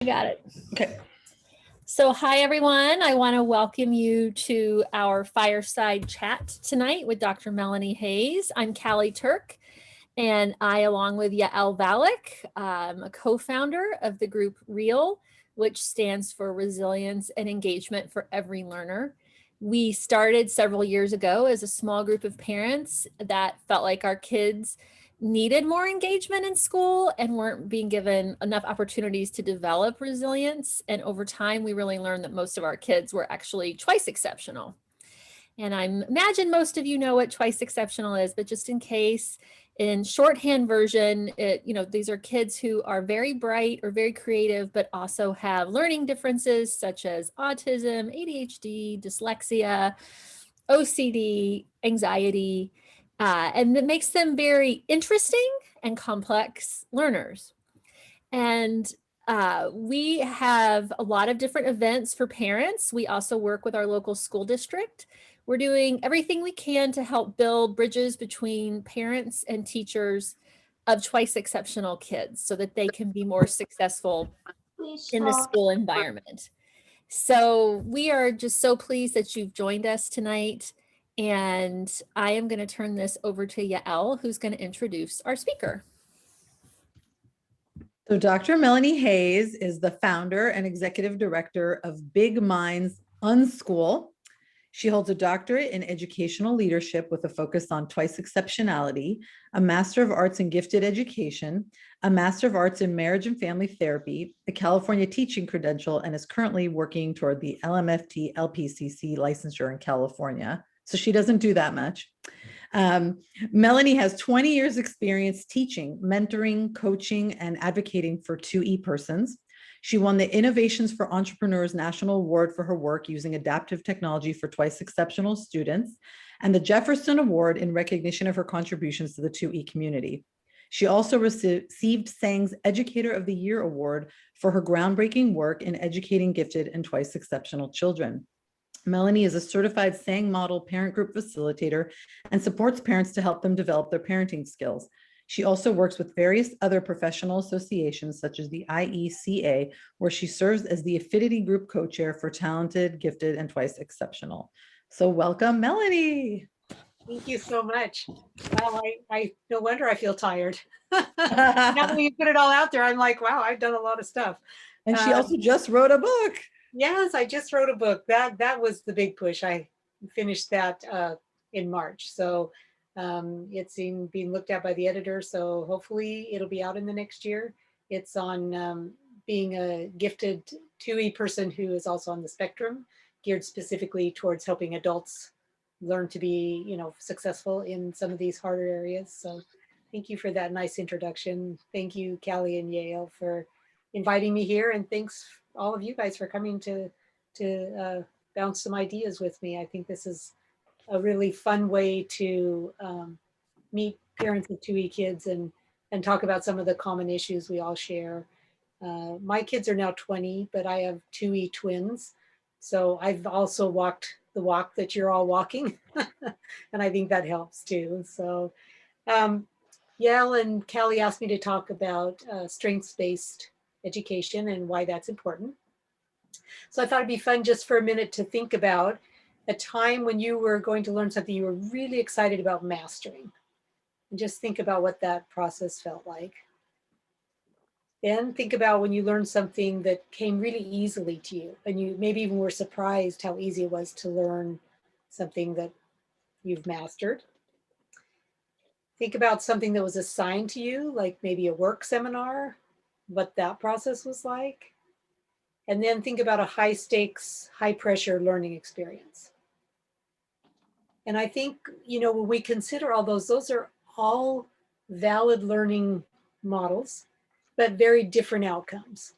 I got it. Okay. So hi, everyone. I want to welcome you to our fireside chat tonight with Dr. Melanie Hayes. I'm Callie Turk, and I, along with Yael Valek, I'm a co-founder of the group REAL, which stands for Resilience and Engagement for Every Learner. We started several years ago as a small group of parents that felt like our kids needed more engagement in school and weren't being given enough opportunities to develop resilience. And over time, we really learned that most of our kids were actually twice exceptional. And I imagine most of you know what twice exceptional is, but just in case, in shorthand version, these are kids who are very bright or very creative, but also have learning differences such as autism, ADHD, dyslexia, OCD, anxiety, and that makes them very interesting and complex learners. And we have a lot of different events for parents. We also work with our local school district. We're doing everything we can to help build bridges between parents and teachers of twice exceptional kids so that they can be more successful in the school environment. So we are just so pleased that you've joined us tonight. And I am going to turn this over to Yael, who's going to introduce our speaker. So Dr. Melanie Hayes is the founder and executive director of Big Minds Unschool. She holds a doctorate in educational leadership with a focus on twice exceptionality, a Master of Arts in Gifted Education, a Master of Arts in Marriage and Family Therapy, a California teaching credential, and is currently working toward the LMFT LPCC licensure in California. So she doesn't do that much. Melanie has 20 years experience teaching, mentoring, coaching, and advocating for 2E persons. She won the Innovations for Entrepreneurs National Award for her work using adaptive technology for twice exceptional students, and the Jefferson Award in recognition of her contributions to the 2E community. She also received SANG's Educator of the Year Award for her groundbreaking work in educating gifted and twice exceptional children. Melanie is a certified SANG model parent group facilitator and supports parents to help them develop their parenting skills. She also works with various other professional associations such as the IECA, where she serves as the Affinity Group co-chair for talented, gifted, and twice exceptional. So welcome, Melanie. Thank you so much. Well, I no wonder I feel tired. Now that you put it all out there, I'm like, wow, I've done a lot of stuff. And she also just wrote a book. Yes, I just wrote a book. That was the big push. I finished that in March. So it's being looked at by the editor. So hopefully it'll be out in the next year. It's on being a gifted 2E person who is also on the spectrum, geared specifically towards helping adults learn to be, successful in some of these harder areas. So thank you for that nice introduction. Thank you, Callie and Yael, for inviting me here. And thanks all of you guys for coming to bounce some ideas with me. I think this is a really fun way to meet parents of 2E kids and talk about some of the common issues we all share. My kids are now 20, but I have 2E twins. So I've also walked the walk that you're all walking. And I think that helps too. So Yael and Callie asked me to talk about strengths-based education and why that's important. So I thought it'd be fun just for a minute to think about a time when you were going to learn something you were really excited about mastering. And just think about what that process felt like. Then think about when you learned something that came really easily to you and you maybe even were surprised how easy it was to learn something that you've mastered. Think about something that was assigned to you, like maybe a work seminar, what that process was like. And then think about a high stakes, high pressure learning experience. And I think, when we consider all those are all valid learning models, but very different outcomes.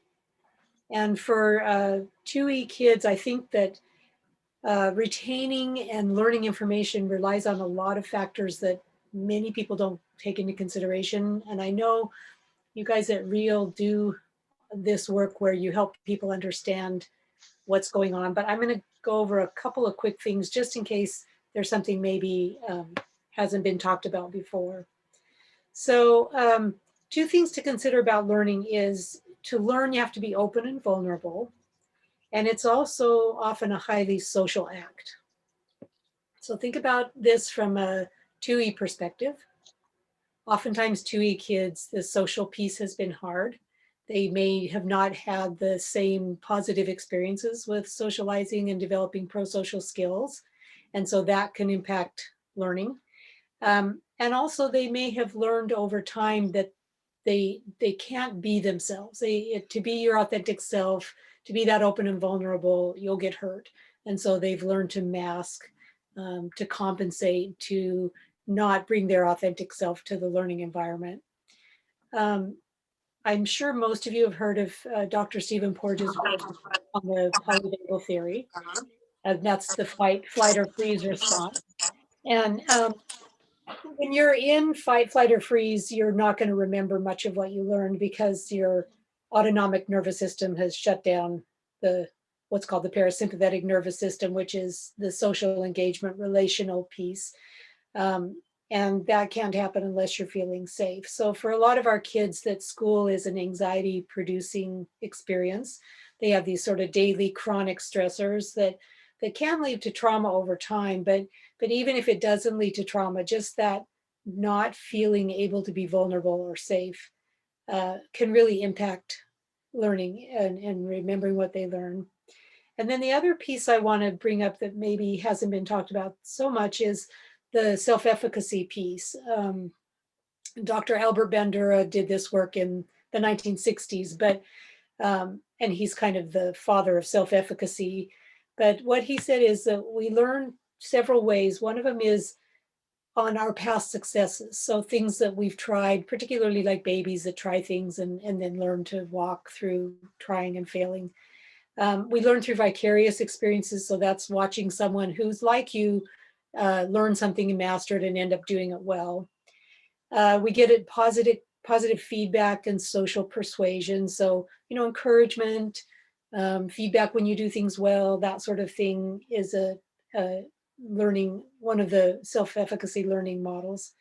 And for 2E kids, I think that retaining and learning information relies on a lot of factors that many people don't take into consideration. And I know you guys at REAL do this work where you help people understand what's going on, but I'm going to go over a couple of quick things just in case there's something maybe hasn't been talked about before. So 2 things to consider about learning is to learn, you have to be open and vulnerable. And it's also often a highly social act. So think about this from a 2E perspective. Oftentimes 2E kids, the social piece has been hard. They may have not had the same positive experiences with socializing and developing pro-social skills. And so that can impact learning. And also they may have learned over time that they can't be themselves. To be your authentic self, to be that open and vulnerable, you'll get hurt. And so they've learned to mask, to compensate, to not bring their authentic self to the learning environment. I'm sure most of you have heard of Dr. Stephen Porges' work on the polyvagal theory. That's the fight, flight, or freeze response. And when you're in fight, flight, or freeze, you're not going to remember much of what you learned because your autonomic nervous system has shut down what's called the parasympathetic nervous system, which is the social engagement relational piece. And that can't happen unless you're feeling safe. So for a lot of our kids, that school is an anxiety producing experience. They have these sort of daily chronic stressors that can lead to trauma over time. But even if it doesn't lead to trauma, just that not feeling able to be vulnerable or safe can really impact learning and remembering what they learn. And then the other piece I want to bring up that maybe hasn't been talked about so much is the self-efficacy piece. Dr. Albert Bandura did this work in the 1960s, but and he's kind of the father of self-efficacy. But what he said is that we learn several ways. One of them is on our past successes. So things that we've tried, particularly like babies that try things and then learn to walk through trying and failing. We learn through vicarious experiences. So that's watching someone who's like you learn something and master it and end up doing it well. We get it positive feedback and social persuasion. So, encouragement, feedback when you do things well, that sort of thing is a learning, one of the self-efficacy learning models.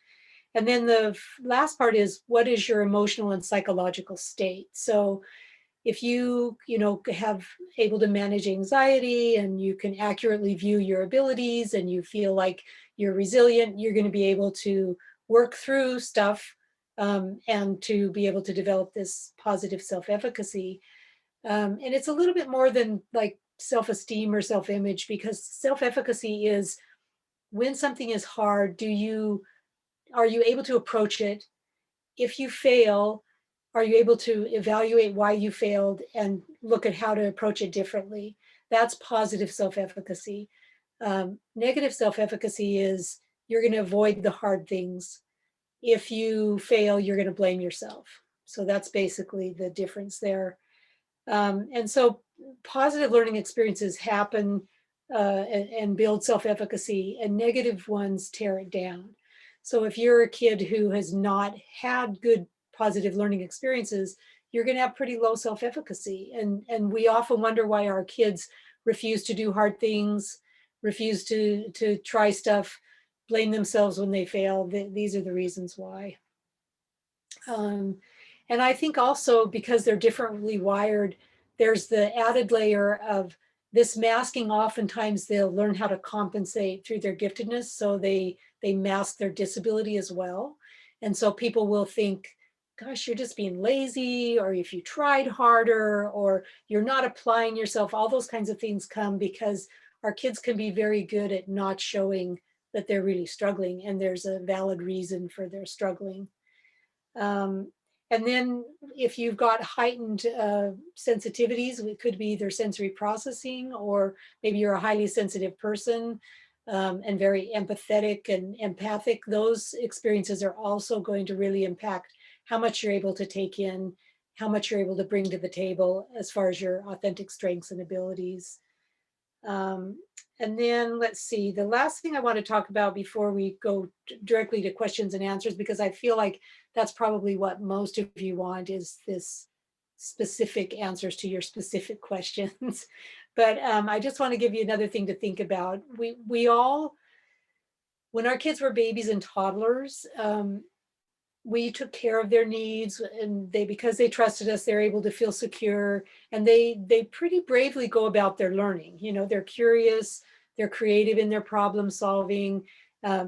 And then the last part is, what is your emotional and psychological state? So if you have able to manage anxiety and you can accurately view your abilities and you feel like you're resilient, you're going to be able to work through stuff and to be able to develop this positive self-efficacy. And it's a little bit more than like self-esteem or self-image, because self-efficacy is when something is hard, are you able to approach it? If you fail, are you able to evaluate why you failed and look at how to approach it differently? That's positive self-efficacy. Negative self-efficacy is you're going to avoid the hard things. If you fail, you're going to blame yourself. So that's basically the difference there. And so positive learning experiences happen and build self-efficacy, and negative ones tear it down. So if you're a kid who has not had good positive learning experiences, you're going to have pretty low self-efficacy. And we often wonder why our kids refuse to do hard things, refuse to try stuff, blame themselves when they fail. These are the reasons why. And I think also because they're differently wired, there's the added layer of this masking. Oftentimes they'll learn how to compensate through their giftedness. So they mask their disability as well. And so people will think, gosh, you're just being lazy, or if you tried harder, or you're not applying yourself. All those kinds of things come because our kids can be very good at not showing that they're really struggling, and there's a valid reason for their struggling. And then if you've got heightened sensitivities, it could be either sensory processing, or maybe you're a highly sensitive person and very empathetic and empathic. Those experiences are also going to really impact how much you're able to take in, how much you're able to bring to the table as far as your authentic strengths and abilities. And then let's see, the last thing I want to talk about before we go directly to questions and answers, because I feel like that's probably what most of you want, is this specific answers to your specific questions. But I just want to give you another thing to think about. We all, when our kids were babies and toddlers, we took care of their needs, and because they trusted us, they're able to feel secure, and they pretty bravely go about their learning. They're curious, they're creative in their problem solving.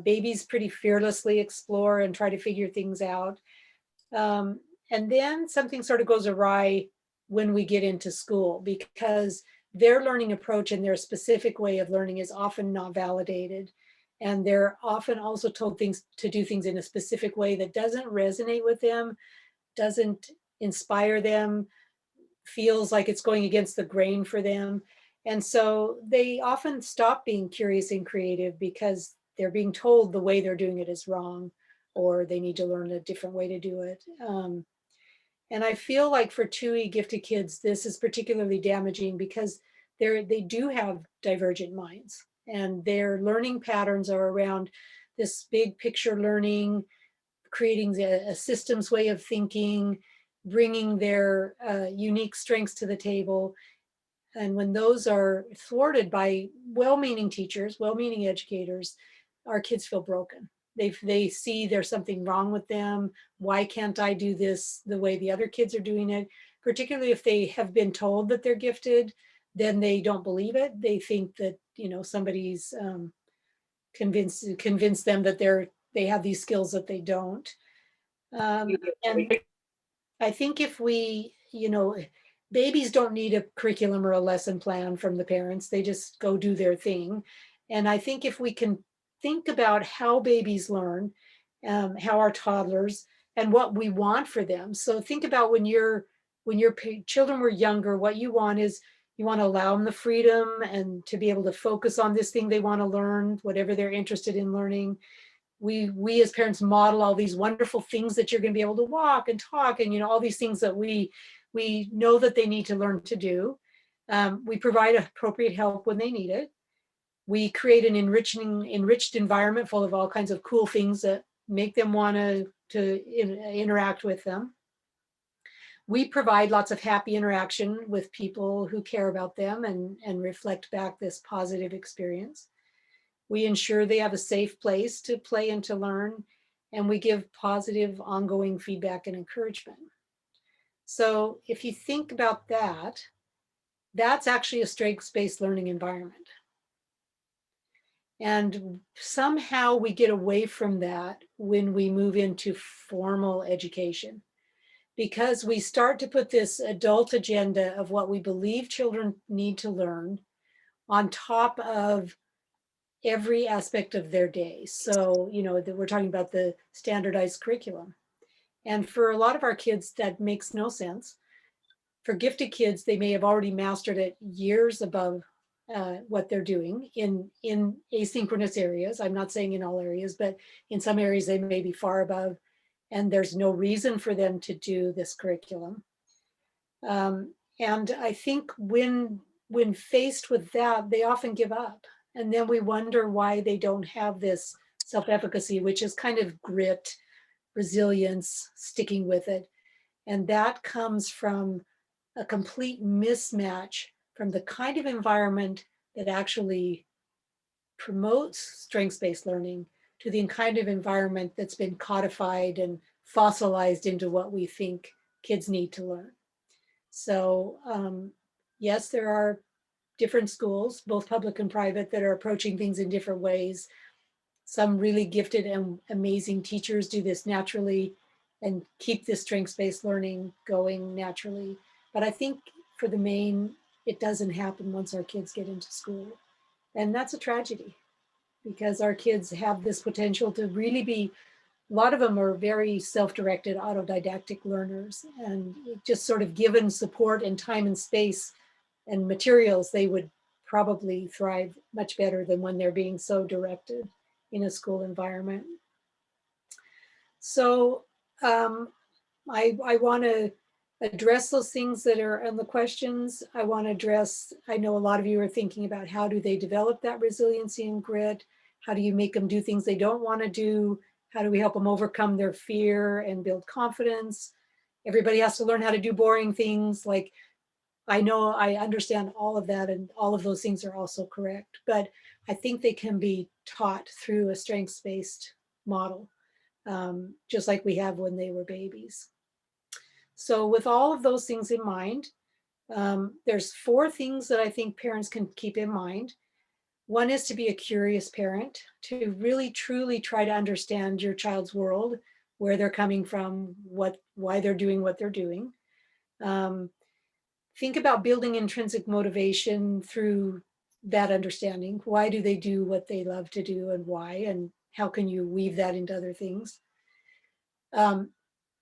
Babies pretty fearlessly explore and try to figure things out. And then something sort of goes awry when we get into school, because their learning approach and their specific way of learning is often not validated. And they're often also told to do things in a specific way that doesn't resonate with them, doesn't inspire them, feels like it's going against the grain for them. And so they often stop being curious and creative because they're being told the way they're doing it is wrong, or they need to learn a different way to do it. And I feel like for 2E gifted kids, this is particularly damaging because they do have divergent minds, and their learning patterns are around this big picture learning, creating a systems way of thinking, bringing their unique strengths to the table. And when those are thwarted by well-meaning teachers, well-meaning educators, our kids feel broken. They see there's something wrong with them. Why can't I do this the way the other kids are doing it? Particularly if they have been told that they're gifted, then they don't believe it. They think that somebody's convinced them that they have these skills that they don't. And I think if babies don't need a curriculum or a lesson plan from the parents, they just go do their thing. And I think if we can think about how babies learn, how our toddlers, and what we want for them. So think about when your children were younger, what you want is you want to allow them the freedom and to be able to focus on this thing they want to learn, whatever they're interested in learning. We as parents model all these wonderful things that you're going to be able to walk and talk, and all these things that we know that they need to learn to do. We provide appropriate help when they need it. We create an enriched environment full of all kinds of cool things that make them want to interact with them. We provide lots of happy interaction with people who care about them and reflect back this positive experience. We ensure they have a safe place to play and to learn, and we give positive ongoing feedback and encouragement. So if you think about that, that's actually a strengths-based learning environment. And somehow we get away from that when we move into formal education, because we start to put this adult agenda of what we believe children need to learn on top of every aspect of their day. So, we're talking about the standardized curriculum. And for a lot of our kids, that makes no sense. For gifted kids, they may have already mastered it years above what they're doing in asynchronous areas. I'm not saying in all areas, but in some areas they may be far above, and there's no reason for them to do this curriculum. And I think when faced with that, they often give up. And then we wonder why they don't have this self-efficacy, which is kind of grit, resilience, sticking with it. And that comes from a complete mismatch from the kind of environment that actually promotes strengths-based learning to the kind of environment that's been codified and fossilized into what we think kids need to learn. So yes, there are different schools, both public and private, that are approaching things in different ways. Some really gifted and amazing teachers do this naturally and keep this strengths-based learning going naturally. But I think for the main, it doesn't happen once our kids get into school. And that's a tragedy, because our kids have this potential to really be, a lot of them are very self-directed, autodidactic learners, and just sort of given support and time and space and materials, they would probably thrive much better than when they're being so directed in a school environment. So I want to address those things that are in the questions. I want to address, I know a lot of you are thinking about how do they develop that resiliency and grit? How do you make them do things they don't want to do? How do we help them overcome their fear and build confidence? Everybody has to learn how to do boring things. Like, I know, I understand all of that, and all of those things are also correct, but I think they can be taught through a strengths-based model. just like we have when they were babies. So with all of those things in mind, there's 4 things that I think parents can keep in mind. One is to be a curious parent, to really truly try to understand your child's world, where they're coming from, why they're doing what they're doing. Think about building intrinsic motivation through that understanding. Why do they do what they love to do, and why, and how can you weave that into other things?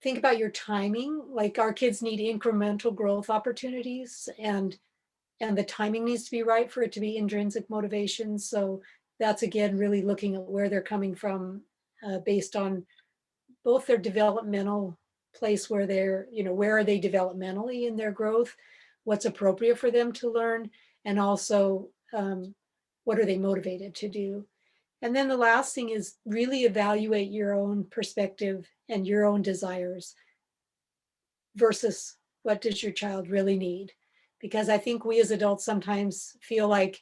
Think about your timing. Like, our kids need incremental growth opportunities, and the timing needs to be right for it to be intrinsic motivation. So that's, again, really looking at where they're coming from, based on both their developmental place, where they're, where are they developmentally in their growth, what's appropriate for them to learn, and also what are they motivated to do. And then the last thing is really evaluate your own perspective and your own desires versus what does your child really need. Because I think we as adults sometimes feel like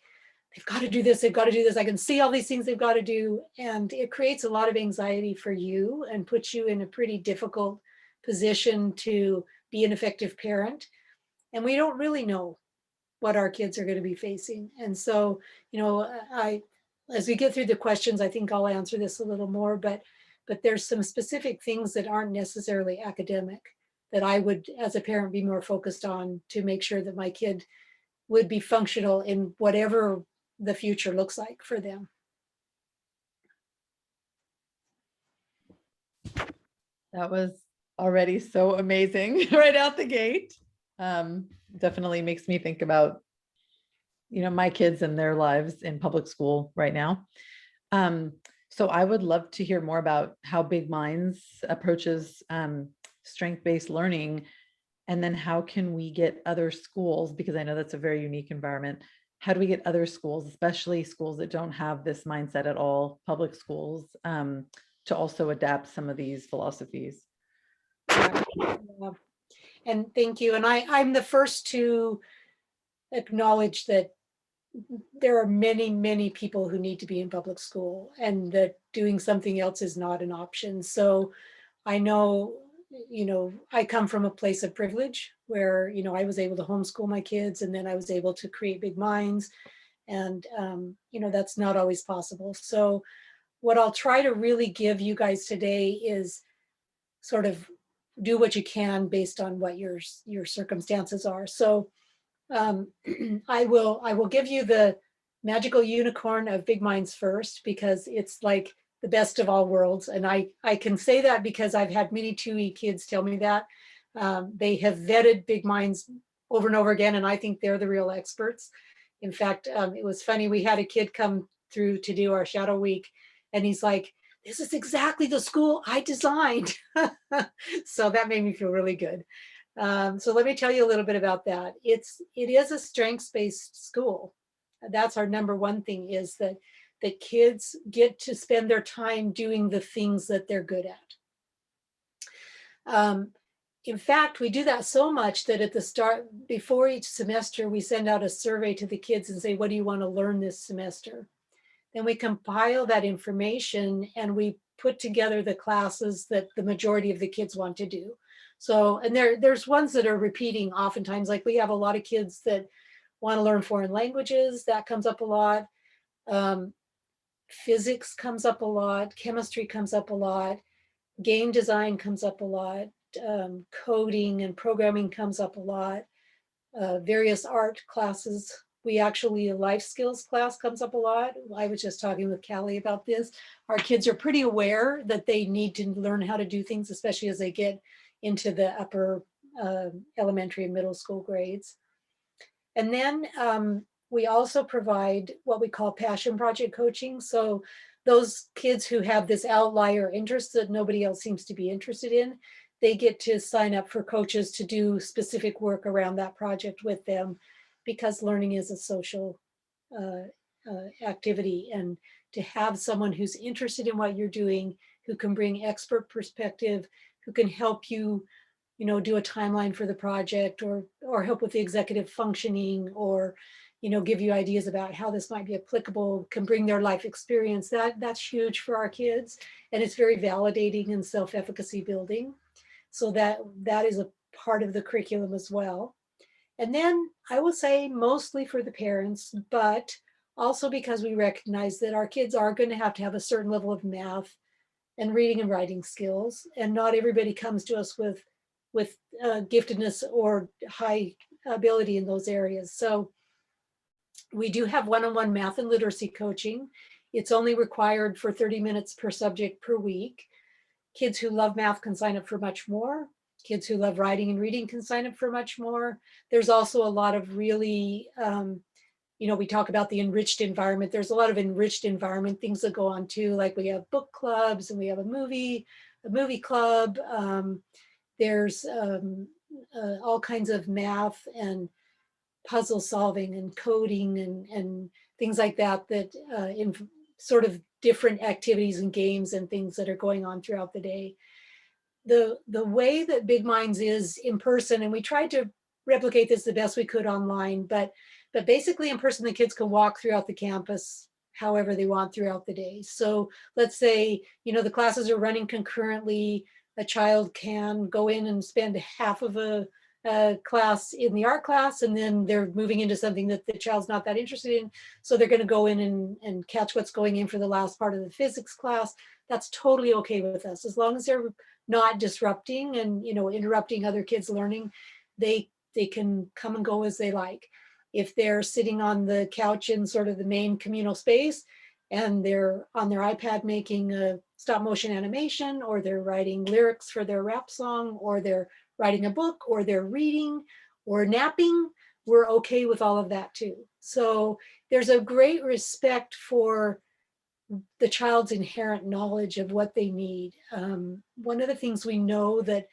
they've got to do this, they've got to do this. I can see all these things they've got to do. And it creates a lot of anxiety for you and puts you in a pretty difficult position to be an effective parent. And we don't really know what our kids are going to be facing. And so, as we get through the questions, I think I'll answer this a little more, but there's some specific things that aren't necessarily academic that I would, as a parent, be more focused on to make sure that my kid would be functional in whatever the future looks like for them. That was already so amazing right out the gate. Definitely makes me think about, my kids and their lives in public school right now. So I would love to hear more about how Big Minds approaches strength-based learning, and then how can we get other schools, because I know that's a very unique environment. How do we get other schools, especially schools that don't have this mindset at all, public schools, to also adapt some of these philosophies? Yeah. And thank you. And I'm the first to acknowledge that there are many, many people who need to be in public school, and that doing something else is not an option. So I know, I come from a place of privilege where, I was able to homeschool my kids, and then I was able to create Big Minds. And, that's not always possible. So what I'll try to really give you guys today is sort of do what you can based on what your circumstances are. So I will give you the magical unicorn of Big Minds first, because it's like the best of all worlds. And I can say that because I've had many 2E kids tell me that. They have vetted Big Minds over and over again, and I think they're the real experts. In fact, it was funny, we had a kid come through to do our shadow week, and he's like, this is exactly the school I designed. So that made me feel really good. So let me tell you a little bit about that. It is a strengths-based school. That's our number one thing, is that kids get to spend their time doing the things that they're good at. In fact, we do that so much that at the start, before each semester, we send out a survey to the kids and say, what do you want to learn this semester? Then we compile that information and we put together the classes that the majority of the kids want to do. So, and there's ones that are repeating oftentimes, like we have a lot of kids that want to learn foreign languages. That comes up a lot. Physics comes up a lot. Chemistry comes up a lot. Game design comes up a lot. Coding and programming comes up a lot. Various art classes. A life skills class comes up a lot. I was just talking with Callie about this. Our kids are pretty aware that they need to learn how to do things, especially as they get into the upper elementary and middle school grades. And then we also provide what we call passion project coaching. So those kids who have this outlier interest that nobody else seems to be interested in, they get to sign up for coaches to do specific work around that project with them, because learning is a social activity, and to have someone who's interested in what you're doing, who can bring expert perspective, who can help you, do a timeline for the project, or help with the executive functioning, or, give you ideas about how this might be applicable, can bring their life experience. That's huge for our kids. And it's very validating and self-efficacy building. So that is a part of the curriculum as well. And then I will say mostly for the parents, but also because we recognize that our kids are going to have a certain level of math and reading and writing skills. And not everybody comes to us with giftedness or high ability in those areas. So we do have one-on-one math and literacy coaching. It's only required for 30 minutes per subject per week. Kids who love math can sign up for much more. Kids who love writing and reading can sign up for much more. There's also a lot of really, we talk about the enriched environment. There's a lot of enriched environment things that go on too. Like we have book clubs and we have a movie club. There's all kinds of math and puzzle solving and coding and things like that in sort of different activities and games and things that are going on throughout the day. The way that Big Minds is in person, and we tried to replicate this the best we could online, but basically in person, the kids can walk throughout the campus however they want throughout the day. So let's say, the classes are running concurrently. A child can go in and spend half of a class in the art class, and then they're moving into something that the child's not that interested in. So they're going to go in and catch what's going in for the last part of the physics class. That's totally okay with us. As long as they're not disrupting and, interrupting other kids' learning, they can come and go as they like. If they're sitting on the couch in sort of the main communal space and they're on their iPad making a stop motion animation, or they're writing lyrics for their rap song, or they're writing a book, or they're reading or napping, we're okay with all of that too. So there's a great respect for the child's inherent knowledge of what they need. One of the things we know that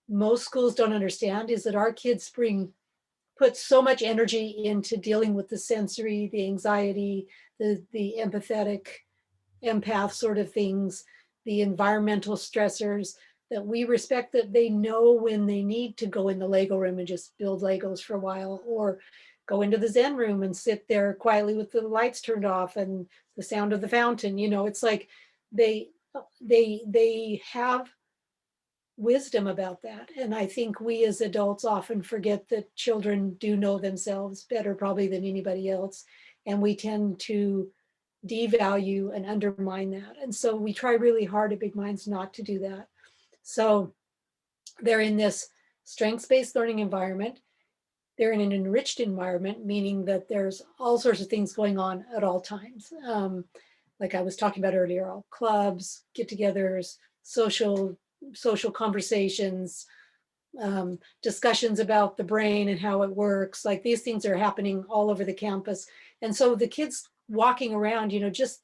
most schools don't understand is that our kids put so much energy into dealing with the sensory, the anxiety, the empathetic, empath sort of things, the environmental stressors, that we respect that they know when they need to go in the Lego room and just build Legos for a while, or go into the Zen room and sit there quietly with the lights turned off and the sound of the fountain. It's like they have wisdom about that. And I think we as adults often forget that children do know themselves better probably than anybody else. And we tend to devalue and undermine that. And so we try really hard at Big Minds not to do that. So they're in this strengths-based learning environment. They're in an enriched environment, meaning that there's all sorts of things going on at all times. Like I was talking about earlier, all clubs, get-togethers, social conversations, discussions about the brain and how it works. Like these things are happening all over the campus. And so the kids walking around, just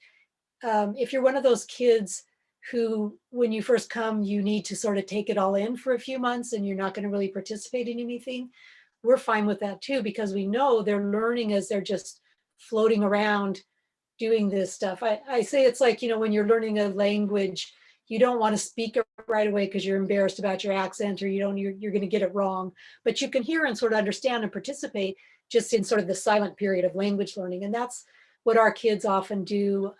if you're one of those kids who, when you first come, you need to sort of take it all in for a few months and you're not going to really participate in anything, we're fine with that too, because we know they're learning as they're just floating around doing this stuff. I say it's like, when you're learning a language, you don't want to speak it right away because you're embarrassed about your accent, or you're going to get it wrong, but you can hear and sort of understand and participate just in sort of the silent period of language learning. And that's what our kids often do.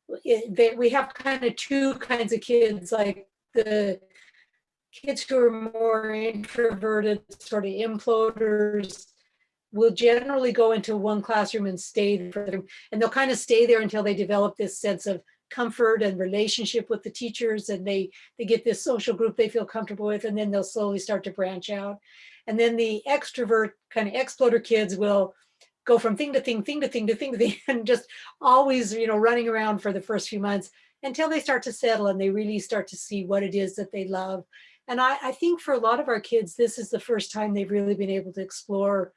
We have kind of two kinds of kids, like the kids who are more introverted, sort of imploders, will generally go into one classroom and stay there, and they'll kind of stay there until they develop this sense of comfort and relationship with the teachers, and they get this social group they feel comfortable with, and then they'll slowly start to branch out. And then the extrovert kind of exploder kids will go from thing to thing to thing, and just always, running around for the first few months until they start to settle and they really start to see what it is that they love. And I think for a lot of our kids, this is the first time they've really been able to explore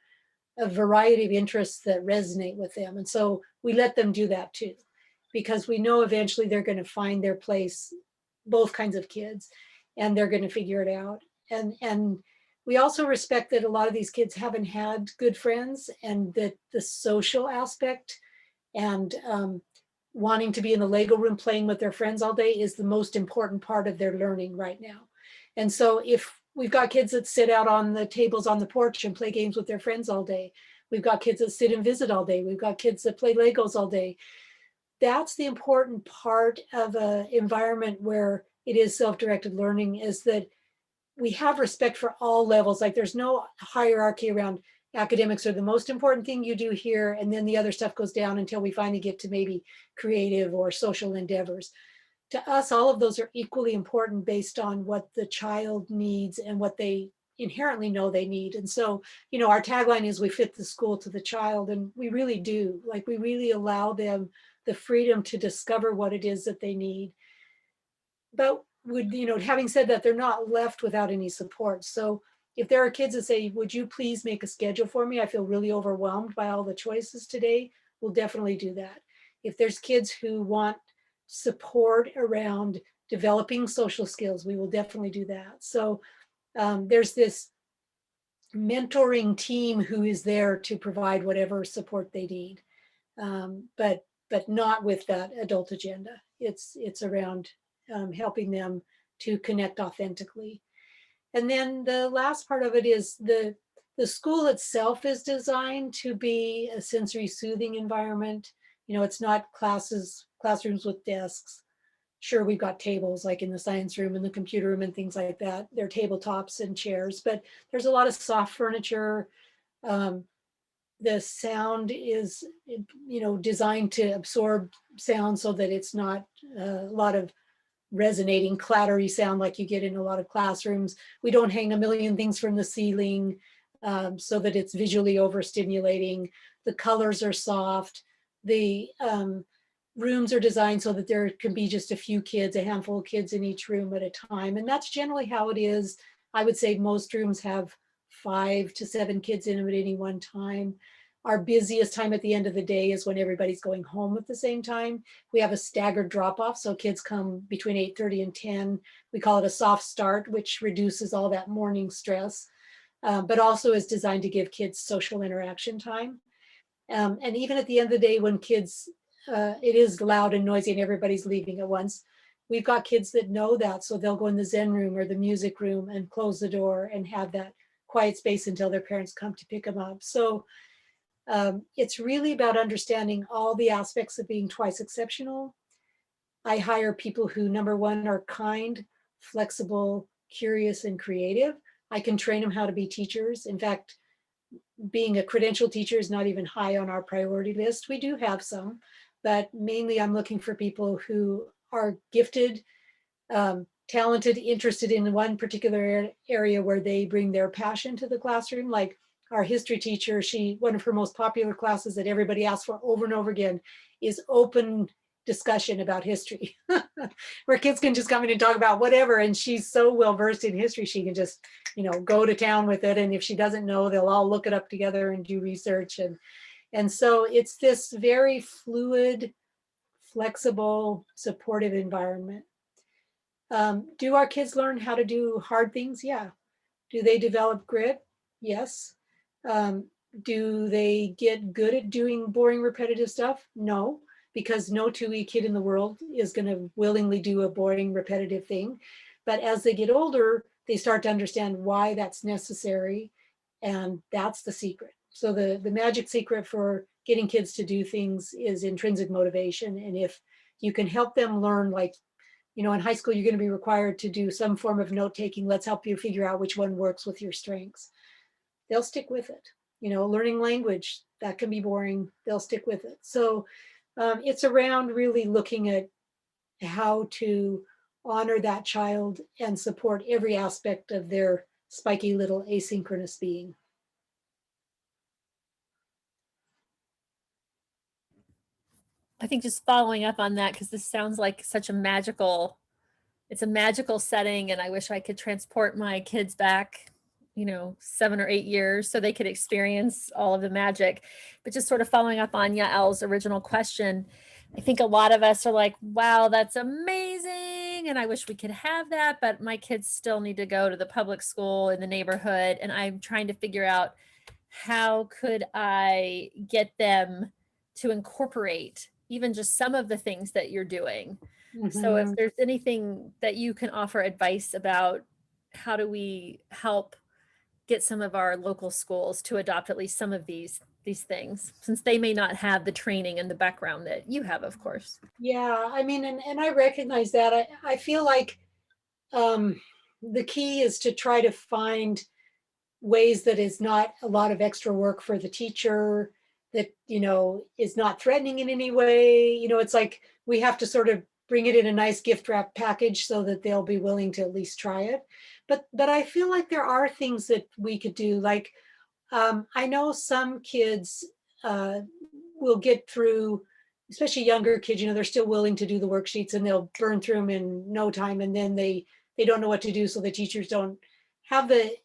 a variety of interests that resonate with them. And so we let them do that too, because we know eventually they're going to find their place, both kinds of kids, and they're going to figure it out. And we also respect that a lot of these kids haven't had good friends, and that the social aspect and wanting to be in the Lego room playing with their friends all day is the most important part of their learning right now. And so if we've got kids that sit out on the tables on the porch and play games with their friends all day, We've got kids that sit and visit all day. We've got kids that play Legos all day. That's the important part of an environment where it is self-directed learning, is that we have respect for all levels. Like there's no hierarchy around academics are the most important thing you do here, and then the other stuff goes down until we finally get to maybe creative or social endeavors. To us, all of those are equally important based on what the child needs and what they inherently know they need. And so, our tagline is we fit the school to the child, and we really do. Like we really allow them the freedom to discover what it is that they need. But having said that, they're not left without any support. So if there are kids that say, would you please make a schedule for me? I feel really overwhelmed by all the choices today. We'll definitely do that. If there's kids who want support around developing social skills, we will definitely do that. So there's this mentoring team who is there to provide whatever support they need, but not with that adult agenda. It's around helping them to connect authentically. And then the last part of it is the school itself is designed to be a sensory soothing environment. It's not classrooms with desks. Sure, we've got tables like in the science room and the computer room and things like that. They're tabletops and chairs, but there's a lot of soft furniture. The sound is, designed to absorb sound so that it's not a lot of resonating, clattery sound like you get in a lot of classrooms. We don't hang a million things from the ceiling so that it's visually overstimulating. The colors are soft. The rooms are designed so that there can be just a few kids, a handful of kids in each room at a time. And that's generally how it is. I would say most rooms have 5 to 7 kids in them at any one time. Our busiest time at the end of the day is when everybody's going home at the same time. We have a staggered drop off, so kids come between 8:30 and 10. We call it a soft start, which reduces all that morning stress, but also is designed to give kids social interaction time. And even at the end of the day, when kids, it is loud and noisy and everybody's leaving at once, we've got kids that know that, so they'll go in the Zen room or the music room and close the door and have that quiet space until their parents come to pick them up. So it's really about understanding all the aspects of being twice exceptional. I hire people who, number one, are kind, flexible, curious, and creative. I can train them how to be teachers. In fact, being a credentialed teacher is not even high on our priority list. We do have some, but mainly I'm looking for people who are gifted, talented, interested in one particular area where they bring their passion to the classroom. Like our history teacher, one of her most popular classes that everybody asks for over and over again is open discussion about history, where kids can just come in and talk about whatever. And she's so well versed in history, she can just, go to town with it. And if she doesn't know, they'll all look it up together and do research. And so it's this very fluid, flexible, supportive environment. Do our kids learn how to do hard things? Yeah. Do they develop grit? Yes. Do they get good at doing boring, repetitive stuff? No, because no 2E kid in the world is going to willingly do a boring, repetitive thing. But as they get older, they start to understand why that's necessary. And that's the secret. So the magic secret for getting kids to do things is intrinsic motivation. And if you can help them learn, like, in high school, you're going to be required to do some form of note taking. Let's help you figure out which one works with your strengths. They'll stick with it. Learning language, that can be boring. They'll stick with it. So it's around really looking at how to honor that child and support every aspect of their spiky little asynchronous being. I think just following up on that, because this sounds like it's a magical setting, and I wish I could transport my kids back 7 or 8 years so they could experience all of the magic. But just sort of following up on Yael's original question, I think a lot of us are like, wow, that's amazing, and I wish we could have that, but my kids still need to go to the public school in the neighborhood, and I'm trying to figure out how could I get them to incorporate even just some of the things that you're doing. So if there's anything that you can offer advice about, how do we help get some of our local schools to adopt at least some of these these things, since they may not have the training and the background that you have, of course. Yeah, I mean, and I recognize that. I feel like the key is to try to find ways that is not a lot of extra work for the teacher, that, is not threatening in any way. It's like we have to sort of bring it in a nice gift wrap package so that they'll be willing to at least try it. But I feel like there are things that we could do. Like, I know some kids will get through, especially younger kids, they're still willing to do the worksheets and they'll burn through them in no time. And then they don't know what to do. So the teachers don't have the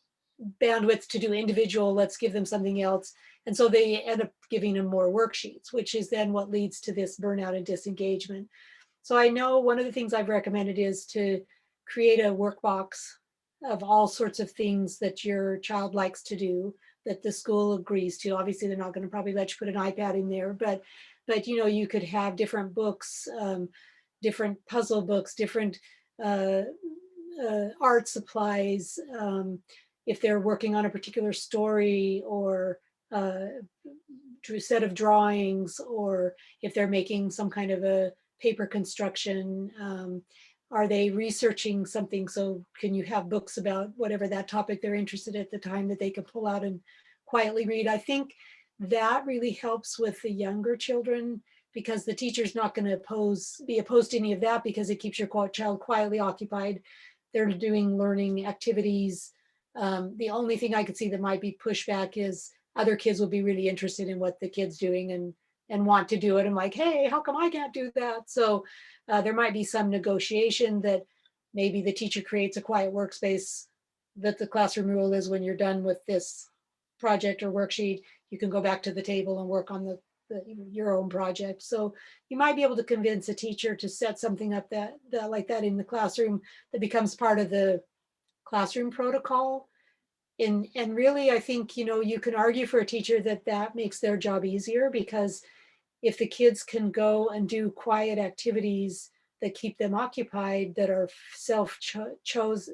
bandwidth to do individual, let's give them something else. And so they end up giving them more worksheets, which is then what leads to this burnout and disengagement. So I know one of the things I've recommended is to create a workbox of all sorts of things that your child likes to do, that the school agrees to. Obviously, they're not going to probably let you put an iPad in there, but you could have different books, different puzzle books, different art supplies, if they're working on a particular story or a set of drawings, or if they're making some kind of a paper construction. Are they researching something? So can you have books about whatever that topic they're interested in at the time that they can pull out and quietly read? I think that really helps with the younger children, because the teacher's not going to be opposed to any of that, because it keeps your child quietly occupied. They're doing learning activities. The only thing I could see that might be pushback is other kids will be really interested in what the kid's doing and want to do it. I'm like, hey, how come I can't do that? So there might be some negotiation that maybe the teacher creates a quiet workspace, that the classroom rule is when you're done with this project or worksheet, you can go back to the table and work on your own project. So you might be able to convince a teacher to set something up that like that in the classroom that becomes part of the classroom protocol. And really, I think, you can argue for a teacher that makes their job easier, because if the kids can go and do quiet activities that keep them occupied, that are self-choice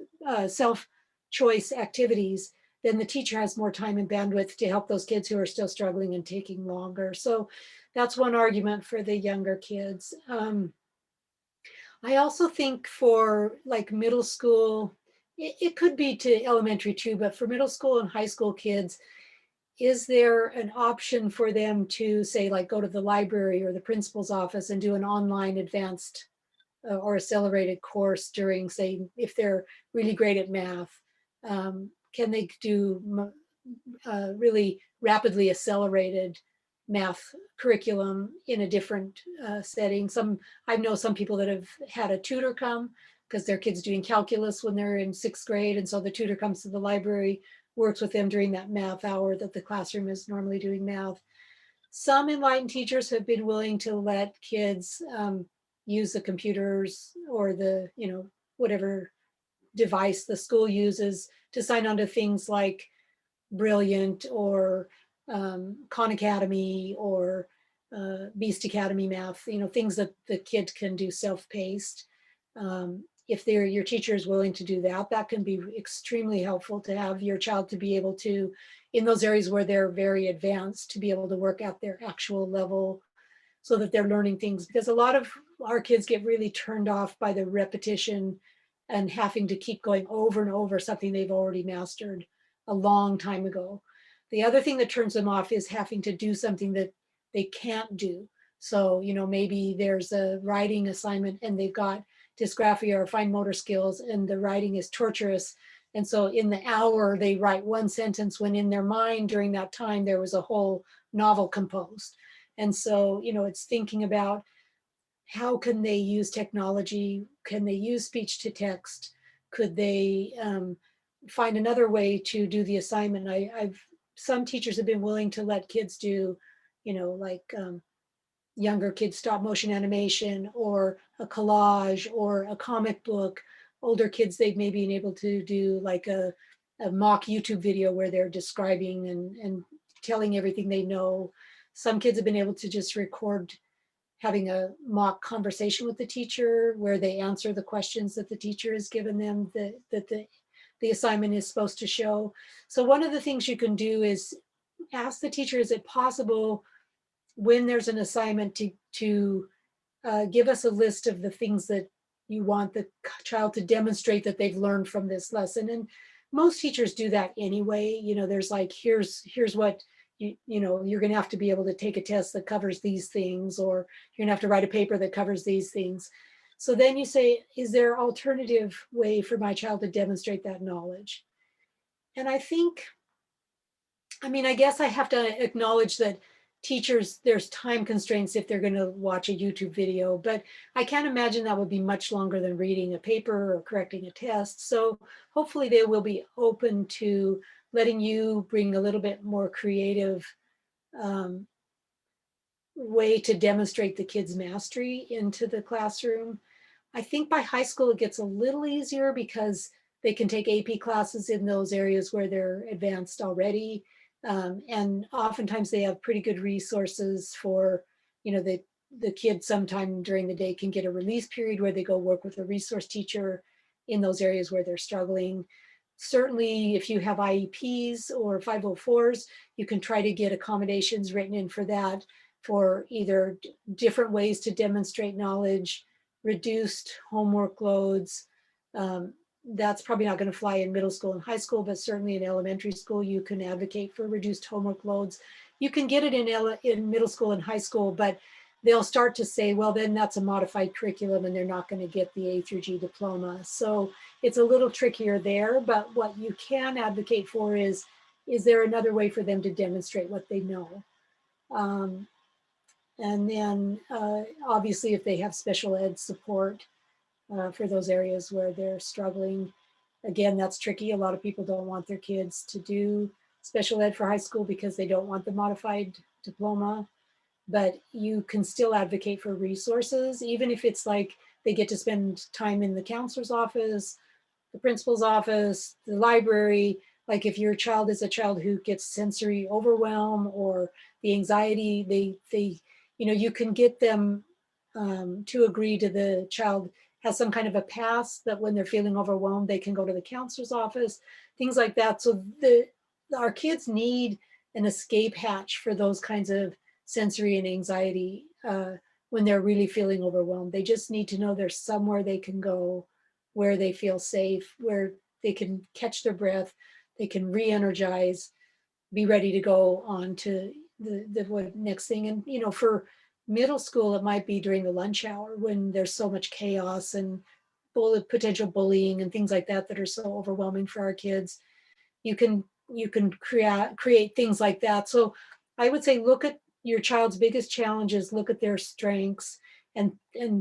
activities, then the teacher has more time and bandwidth to help those kids who are still struggling and taking longer. So that's one argument for the younger kids. I also think for like middle school, it could be to elementary too, but for middle school and high school kids, is there an option for them to say, like, go to the library or the principal's office and do an online advanced or accelerated course during, say, if they're really great at math? Can they do really rapidly accelerated math curriculum in a different setting? I know some people that have had a tutor come because their kids doing calculus when they're in 6th grade, and so the tutor comes to the library, works with them during that math hour that the classroom is normally doing math. Some enlightened teachers have been willing to let kids use the computers or the, whatever device the school uses to sign on to things like Brilliant or Khan Academy or Beast Academy Math, things that the kid can do self-paced. If your teacher is willing to do that, that can be extremely helpful to have your child to be able to, in those areas where they're very advanced, to be able to work at their actual level so that they're learning things. Because a lot of our kids get really turned off by the repetition and having to keep going over and over something they've already mastered a long time ago. The other thing that turns them off is having to do something that they can't do. So, maybe there's a writing assignment and they've got dysgraphia or fine motor skills and the writing is torturous. And so in the hour, they write one sentence when in their mind during that time, there was a whole novel composed. And so, it's thinking about how can they use technology? Can they use speech to text? Could they find another way to do the assignment? Some teachers have been willing to let kids do, like younger kids stop motion animation or a collage or a comic book. Older kids, they've maybe been able to do like a mock YouTube video where they're describing and telling everything they know. Some kids have been able to just record having a mock conversation with the teacher where they answer the questions that the teacher has given them that the assignment is supposed to show. So one of the things you can do is ask the teacher, is it possible when there's an assignment to give us a list of the things that you want the child to demonstrate that they've learned from this lesson. And most teachers do that anyway. You know, there's like, here's what you're going to have to be able to take a test that covers these things, or you're going to have to write a paper that covers these things. So then you say, is there an alternative way for my child to demonstrate that knowledge? And I think, I mean, I guess I have to acknowledge that teachers, there's time constraints if they're going to watch a YouTube video, but I can't imagine that would be much longer than reading a paper or correcting a test. So hopefully they will be open to letting you bring a little bit more creative um, way to demonstrate the kids' mastery into the classroom. I think by high school it gets a little easier because they can take AP classes in those areas where they're advanced already. And oftentimes they have pretty good resources for, you know, the kid sometime during the day can get a release period where they go work with a resource teacher in those areas where they're struggling. Certainly, if you have IEPs or 504s, you can try to get accommodations written in for that, for either different ways to demonstrate knowledge, reduced homework loads. That's probably not going to fly in middle school and high school, but certainly in elementary school, you can advocate for reduced homework loads. You can get it in middle school and high school, but they'll start to say, well, then that's a modified curriculum and they're not going to get the A through G diploma. So it's a little trickier there, but what you can advocate for is there another way for them to demonstrate what they know? And then obviously if they have special ed support for those areas where they're struggling, again, that's tricky. A lot of people don't want their kids to do special ed for high school because they don't want the modified diploma, but you can still advocate for resources, even if it's like they get to spend time in the counselor's office, the principal's office, the library. Like if your child is a child who gets sensory overwhelm or the anxiety, they you can get them to agree to the child has some kind of a pass that when they're feeling overwhelmed, they can go to the counselor's office, things like that. So our kids need an escape hatch for those kinds of sensory and anxiety when they're really feeling overwhelmed. They just need to know there's somewhere they can go where they feel safe, where they can catch their breath, they can re-energize, be ready to go on to the next thing. And for middle school, it might be during the lunch hour when there's so much chaos and potential bullying and things like that that are so overwhelming for our kids. You can create things like that. So I would say look at your child's biggest challenges, look at their strengths, and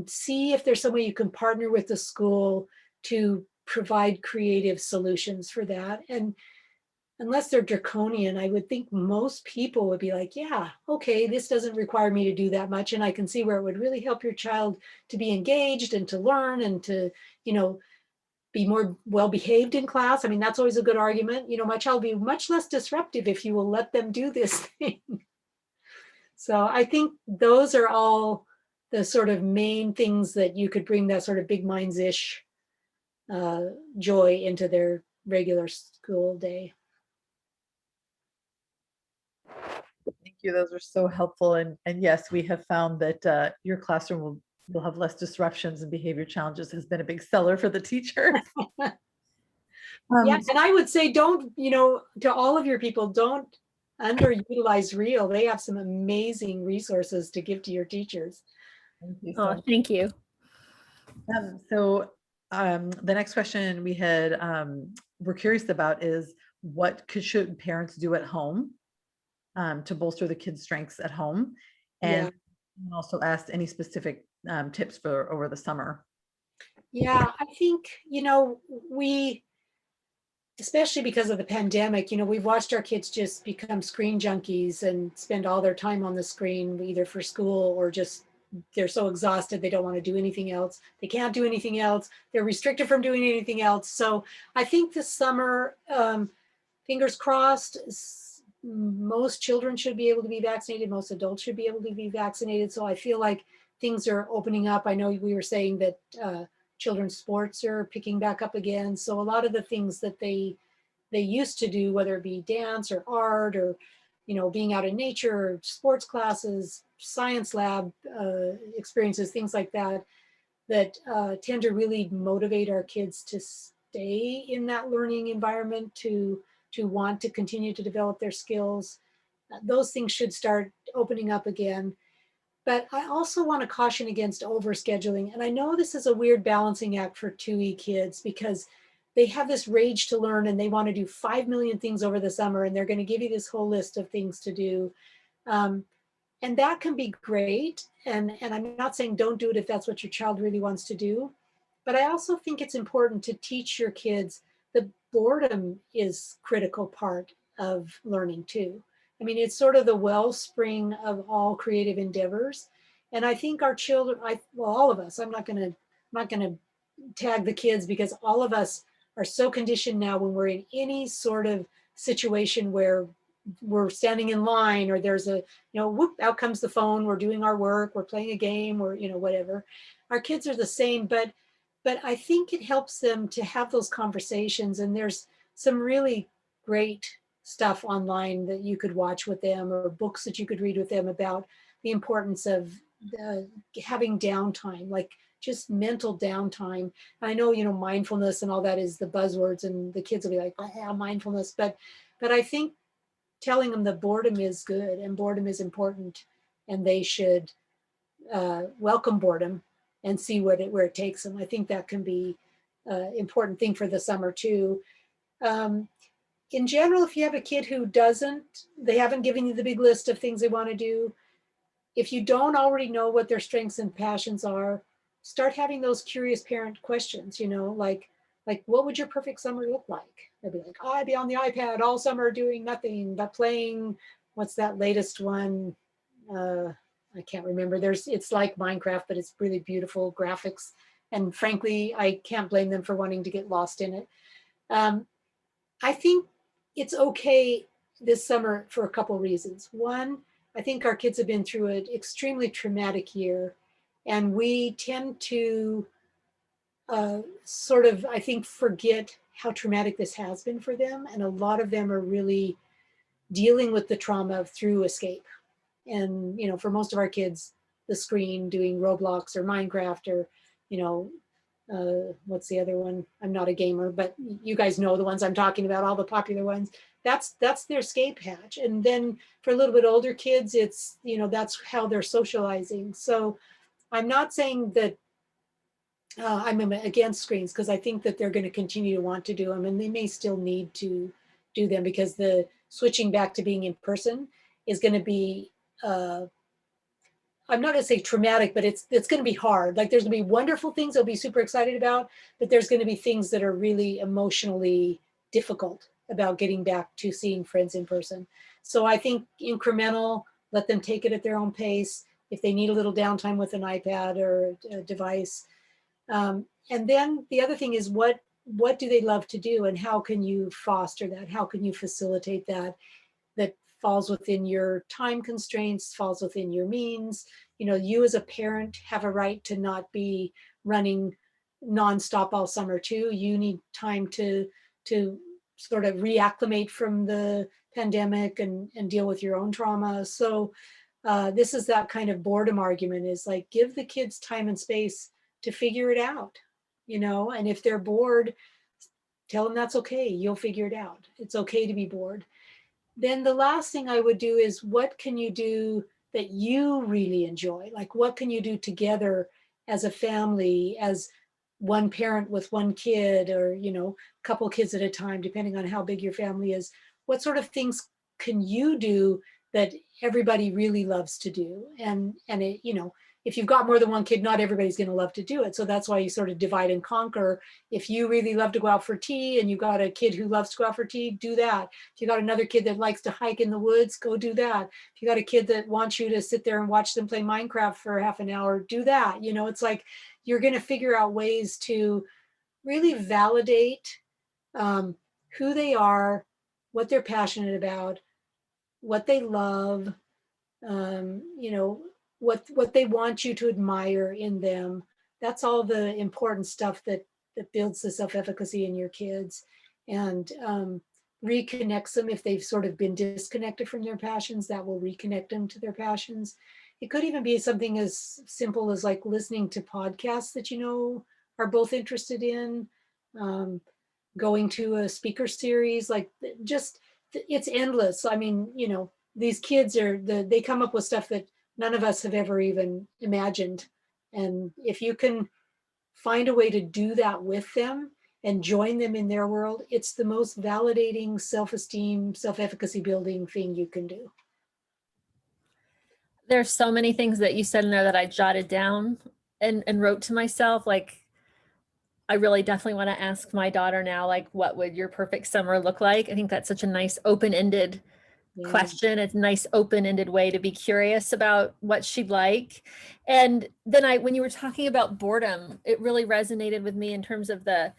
see if there's some way you can partner with the school to provide creative solutions for that. And unless they're draconian, I would think most people would be like, yeah, okay, this doesn't require me to do that much. And I can see where it would really help your child to be engaged and to learn and to, be more well-behaved in class. I mean, that's always a good argument. My child will be much less disruptive if you will let them do this thing. So I think those are all the sort of main things that you could bring that sort of big minds-ish joy into their regular school day. Thank you. Those are so helpful. And yes, we have found that your classroom will have less disruptions, and behavior challenges has been a big seller for the teacher. Yeah, and I would say don't, to all of your people, don't underutilize Reel. They have some amazing resources to give to your teachers. Thank you Oh, so thank you. The next question we had, we're curious about is what should parents do at home to bolster the kids' strengths at home? And also asked any specific tips for over the summer. Yeah, I think, we, especially because of the pandemic, we've watched our kids just become screen junkies and spend all their time on the screen, either for school or just they're so exhausted they don't want to do anything else. They can't do anything else. They're restricted from doing anything else. So I think this summer, fingers crossed, most children should be able to be vaccinated. Most adults should be able to be vaccinated. So I feel like things are opening up. I know we were saying that children's sports are picking back up again. So a lot of the things that they used to do, whether it be dance or art or being out in nature, sports classes, science lab experiences, things like that, that tend to really motivate our kids to stay in that learning environment, to want to continue to develop their skills. Those things should start opening up again. But I also want to caution against overscheduling. And I know this is a weird balancing act for 2E kids, because they have this rage to learn and they want to do 5 million things over the summer, and they're going to give you this whole list of things to do. And that can be great. And I'm not saying don't do it if that's what your child really wants to do. But I also think it's important to teach your kids that boredom is a critical part of learning too. I mean, it's sort of the wellspring of all creative endeavors. And I think our children, well, all of us, I'm not going to tag the kids, because all of us are so conditioned now when we're in any sort of situation where we're standing in line, or there's a, whoop, out comes the phone, we're doing our work, we're playing a game, or, whatever. Our kids are the same, but I think it helps them to have those conversations. And there's some really great stuff online that you could watch with them, or books that you could read with them about the importance of having downtime, like just mental downtime. I know, mindfulness and all that is the buzzwords, and the kids will be like, oh, yeah, mindfulness. But I think telling them that boredom is good and boredom is important, and they should welcome boredom and see where it takes them. I think that can be an important thing for the summer too. In general, if you have a kid who they haven't given you the big list of things they want to do, if you don't already know what their strengths and passions are, start having those curious parent questions, like what would your perfect summer look like? They'd be like, oh, I'd be on the iPad all summer doing nothing but playing, what's that latest one? I can't remember. It's like Minecraft, but it's really beautiful graphics. And frankly, I can't blame them for wanting to get lost in it. I think it's okay this summer for a couple of reasons. One, I think our kids have been through an extremely traumatic year, and we tend to sort of, I think, forget how traumatic this has been for them. And a lot of them are really dealing with the trauma through escape. And, for most of our kids, the screen, doing Roblox or Minecraft, or, what's the other one? I'm not a gamer, but you guys know the ones I'm talking about, all the popular ones. That's their escape hatch. And then for a little bit older kids, it's, that's how they're socializing. So I'm not saying that I'm against screens, because I think that they're going to continue to want to do them, and they may still need to do them, because the switching back to being in person is going to be, I'm not going to say traumatic, but it's going to be hard. Like, there's going to be wonderful things they'll be super excited about, but there's going to be things that are really emotionally difficult about getting back to seeing friends in person. So I think incremental, let them take it at their own pace. If they need a little downtime with an iPad or a device. And then the other thing is, what do they love to do, and how can you foster that? How can you facilitate that falls within your time constraints, falls within your means? You as a parent have a right to not be running nonstop all summer too. You need time to sort of reacclimate from the pandemic and deal with your own trauma. So this is that kind of boredom argument, is like, give the kids time and space to figure it out, and if they're bored, tell them that's okay. You'll figure it out. It's okay to be bored. Then the last thing I would do is, what can you do that you really enjoy? Like, what can you do together as a family, as one parent with one kid, or, a couple kids at a time, depending on how big your family is? What sort of things can you do that everybody really loves to do? And it, if you've got more than one kid, not everybody's going to love to do it. So that's why you sort of divide and conquer. If you really love to go out for tea, and you got a kid who loves to go out for tea, do that. If you got another kid that likes to hike in the woods, go do that. If you got a kid that wants you to sit there and watch them play Minecraft for half an hour, do that. It's like, you're going to figure out ways to really validate who they are, what they're passionate about, what they love, what they want you to admire in them. That's all the important stuff that builds the self-efficacy in your kids. And reconnects them. If they've sort of been disconnected from their passions, that will reconnect them to their passions. It could even be something as simple as like listening to podcasts that you know are both interested in, going to a speaker series, like just it's endless. I mean, you know, these kids they come up with stuff that none of us have ever even imagined. And if you can find a way to do that with them and join them in their world, it's the most validating, self-esteem, self-efficacy building thing you can do. There's so many things that you said in there that I jotted down and wrote to myself. Like, I really definitely want to ask my daughter now, like, what would your perfect summer look like? I think that's such a nice open-ended question. It's a nice open-ended way to be curious about what she'd like. And then when you were talking about boredom, it really resonated with me in terms of the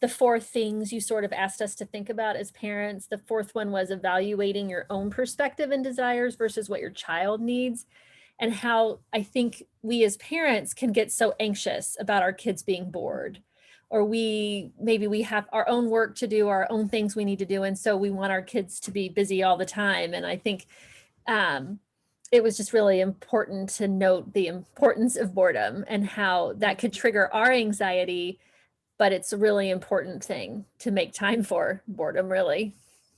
four things you sort of asked us to think about as parents. The fourth one was evaluating your own perspective and desires versus what your child needs, and how I think we as parents can get so anxious about our kids being bored, or maybe we have our own work to do, our own things we need to do, and so we want our kids to be busy all the time. And I think it was just really important to note the importance of boredom and how that could trigger our anxiety, but it's a really important thing to make time for boredom, really.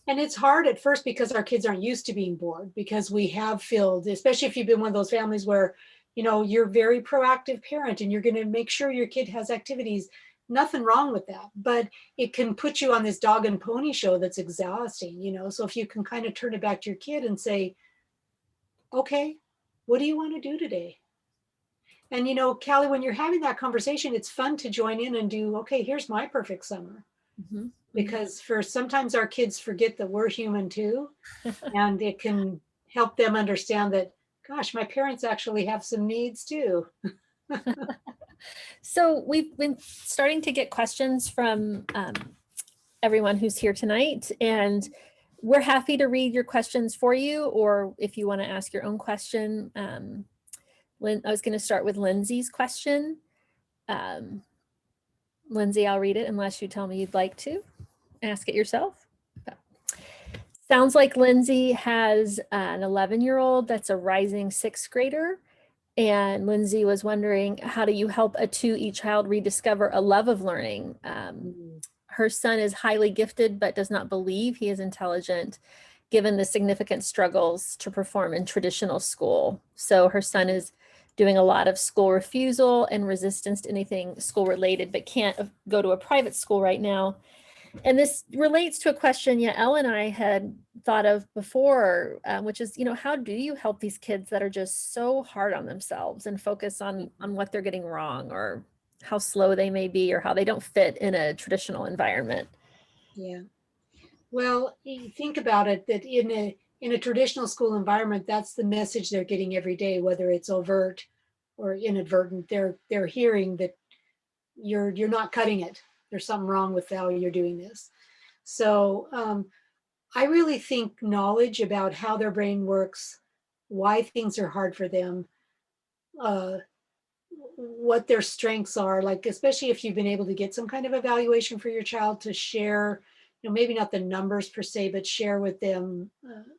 And it's hard at first because our kids aren't used to being bored, because we have filled, especially if you've been one of those families where, you know, you're a very proactive parent and you're going to make sure your kid has activities. Nothing wrong with that, but it can put you on this dog and pony show that's exhausting, you know. So if you can kind of turn it back to your kid and say, okay, what do you want to do today? And, you know, Callie, when you're having that conversation, it's fun to join in and do, okay, here's my perfect summer. Mm-hmm. Because sometimes our kids forget that we're human too. And it can help them understand that, gosh, my parents actually have some needs too. So we've been starting to get questions from everyone who's here tonight, and we're happy to read your questions for you, or if you want to ask your own question. I was going to start with Lindsay's question. Lindsay, I'll read it unless you tell me you'd like to ask it yourself. Sounds like Lindsay has an 11-year-old that's a rising 6th grader. And Lindsay was wondering, how do you help a 2E child rediscover a love of learning? Her son is highly gifted, but does not believe he is intelligent, given the significant struggles to perform in traditional school. So her son is doing a lot of school refusal and resistance to anything school related, but can't go to a private school right now. And this relates to a question Yael and I had thought of before, which is, you know, how do you help these kids that are just so hard on themselves and focus on what they're getting wrong, or how slow they may be, or how they don't fit in a traditional environment? Yeah. Well, you think about it, that in a traditional school environment, that's the message they're getting every day, whether it's overt or inadvertent. They're hearing that you're not cutting it. There's something wrong with how you're doing this. So I really think knowledge about how their brain works, why things are hard for them, what their strengths are, like especially if you've been able to get some kind of evaluation for your child, to share, you know, maybe not the numbers per se, but share with them.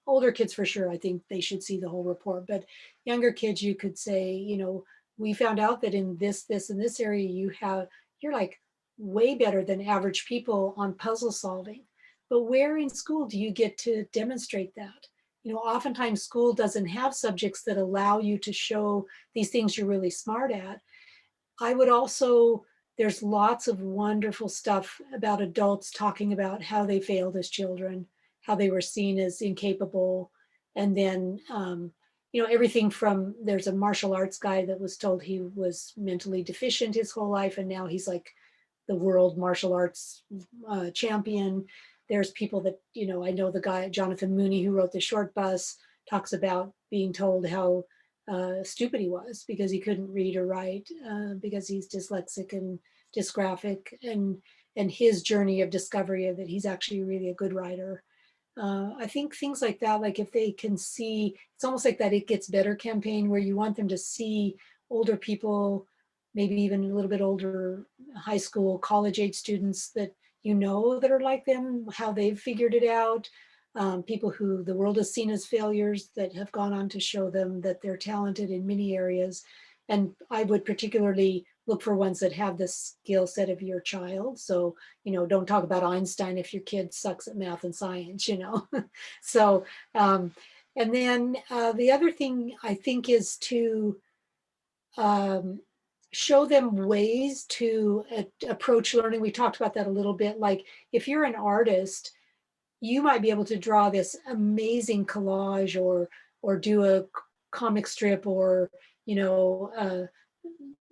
Older kids for sure, I think they should see the whole report, but younger kids, you could say, you know, we found out that in this and this area you're like way better than average people on puzzle solving, but where in school do you get to demonstrate that? You know, oftentimes school doesn't have subjects that allow you to show these things you're really smart at. I would also, there's lots of wonderful stuff about adults talking about how they failed as children, how they were seen as incapable. And then, you know, everything from, there's a martial arts guy that was told he was mentally deficient his whole life, and now he's like the world martial arts champion. There's people that, you know, I know the guy, Jonathan Mooney, who wrote The Short Bus, talks about being told how stupid he was because he couldn't read or write, because he's dyslexic and dysgraphic, and his journey of discovery of that he's actually really a good writer. I think things like that, like if they can see, it's almost like that It Gets Better campaign where you want them to see older people, maybe even a little bit older, high school, college age students, that you know that are like them, how they've figured it out, people who the world has seen as failures that have gone on to show them that they're talented in many areas. And I would particularly look for ones that have the skill set of your child. So, don't talk about Einstein if your kid sucks at math and science, So, and then the other thing I think is to show them ways to approach learning. We talked about that a little bit. Like if you're an artist, you might be able to draw this amazing collage or do a comic strip or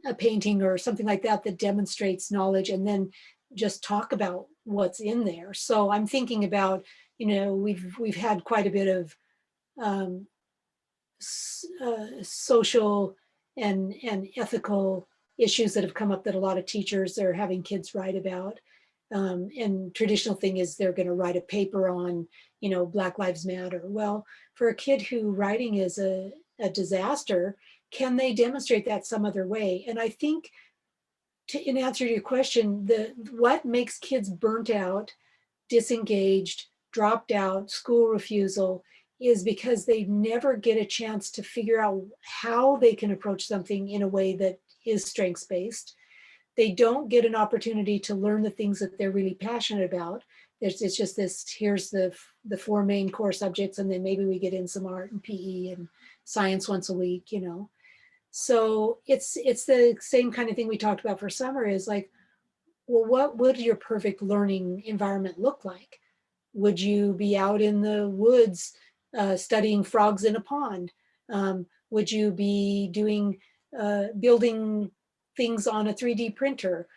a painting or something like that that demonstrates knowledge, and then just talk about what's in there. So I'm thinking about, we've had quite a bit of social and ethical issues that have come up that a lot of teachers are having kids write about. And traditional thing is they're going to write a paper on, Black Lives Matter. Well, for a kid who writing is a disaster, can they demonstrate that some other way? And I think in answer to your question, what makes kids burnt out, disengaged, dropped out, school refusal, is because they never get a chance to figure out how they can approach something in a way that is strengths-based. They don't get an opportunity to learn the things that they're really passionate about. It's just this, here's the 4 main core subjects, and then maybe we get in some art and PE and science once a week, So it's the same kind of thing we talked about for summer, is like, well, what would your perfect learning environment look like? Would you be out in the woods studying frogs in a pond? Would you be building things on a 3D printer?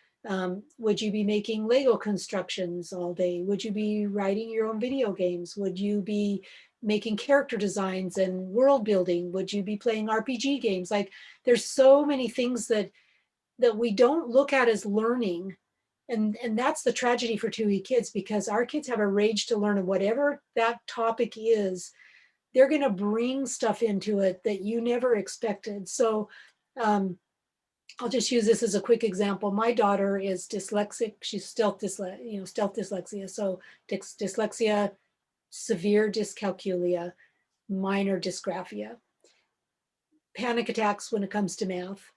Would you be making Lego constructions all day? Would you be writing your own video games? Would you be making character designs and world building? Would you be playing RPG games? Like, there's so many things that we don't look at as learning. And that's the tragedy for 2E kids, because our kids have a rage to learn, and whatever that topic is, they're going to bring stuff into it that you never expected. So I'll just use this as a quick example. My daughter is dyslexic. She's stealth dyslexia. So dyslexia, severe dyscalculia, minor dysgraphia, panic attacks when it comes to math,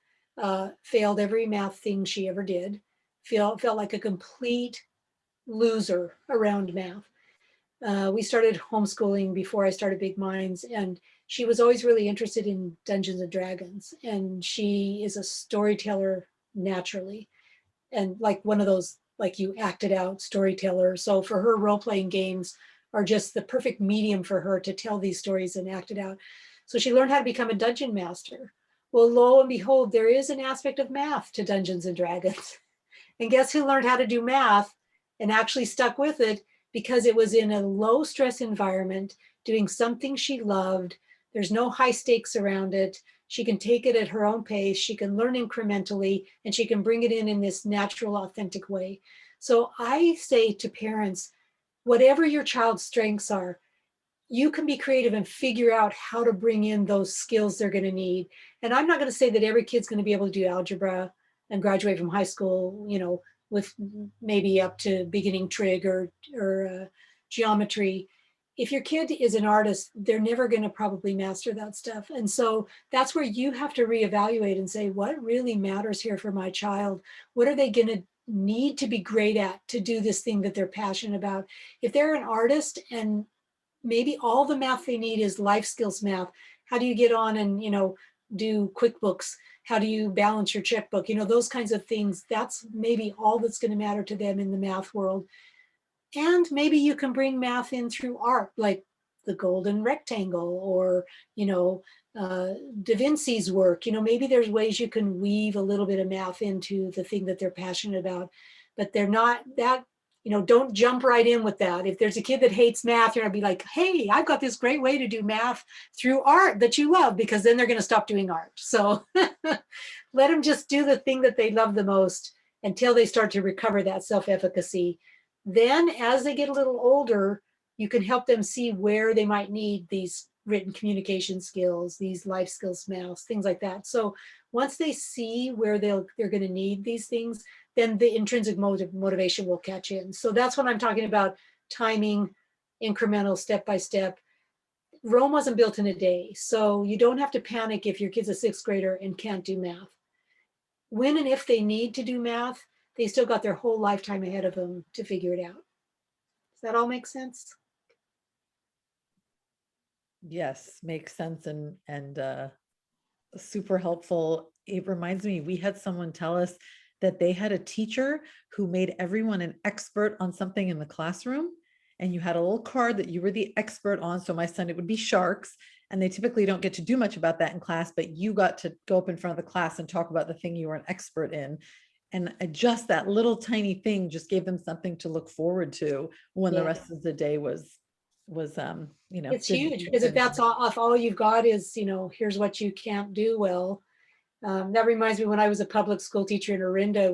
failed every math thing she ever did, felt like a complete loser around math. We started homeschooling before I started Big Minds, and she was always really interested in Dungeons and Dragons, and she is a storyteller naturally, and like one of those, like, you acted out storyteller. So for her, role-playing games are just the perfect medium for her to tell these stories and act it out. So she learned how to become a dungeon master. Well, lo and behold, there is an aspect of math to Dungeons and Dragons. And guess who learned how to do math and actually stuck with it? Because it was in a low stress environment, doing something she loved. There's no high stakes around it. She can take it at her own pace. She can learn incrementally, and she can bring it in this natural, authentic way. So I say to parents, whatever your child's strengths are, you can be creative and figure out how to bring in those skills they're going to need. And I'm not going to say that every kid's going to be able to do algebra and graduate from high school, with maybe up to beginning trig or geometry. If your kid is an artist, they're never going to probably master that stuff. And so that's where you have to reevaluate and say, what really matters here for my child? What are they going to need to be great at to do this thing that they're passionate about? If they're an artist and maybe all the math they need is life skills math, how do you get on and, do QuickBooks? How do you balance your checkbook? Those kinds of things. That's maybe all that's going to matter to them in the math world. And maybe you can bring math in through art, like the golden rectangle or, Da Vinci's work. Maybe there's ways you can weave a little bit of math into the thing that they're passionate about, but they're not that, don't jump right in with that. If there's a kid that hates math, you're gonna be like, hey, I've got this great way to do math through art that you love, because then they're gonna stop doing art. So let them just do the thing that they love the most until they start to recover that self-efficacy. Then as they get a little older, you can help them see where they might need these written communication skills, these life skills, math, things like that. So once they see where they're going to need these things, then the intrinsic motivation will catch in. So that's what I'm talking about: timing, incremental, step by step. Rome wasn't built in a day, so you don't have to panic if your kid's a sixth grader and can't do math. When and if they need to do math, they still got their whole lifetime ahead of them to figure it out. Does that all make sense? Yes, makes sense and super helpful. It reminds me, we had someone tell us that they had a teacher who made everyone an expert on something in the classroom. And you had a little card that you were the expert on. So my son, it would be sharks. And they typically don't get to do much about that in class, but you got to go up in front of the class and talk about the thing you were an expert in. And just that little tiny thing just gave them something to look forward to when the rest of the day was It's huge, because if that's all you've got is, here's what you can't do well. That reminds me, when I was a public school teacher in Orinda,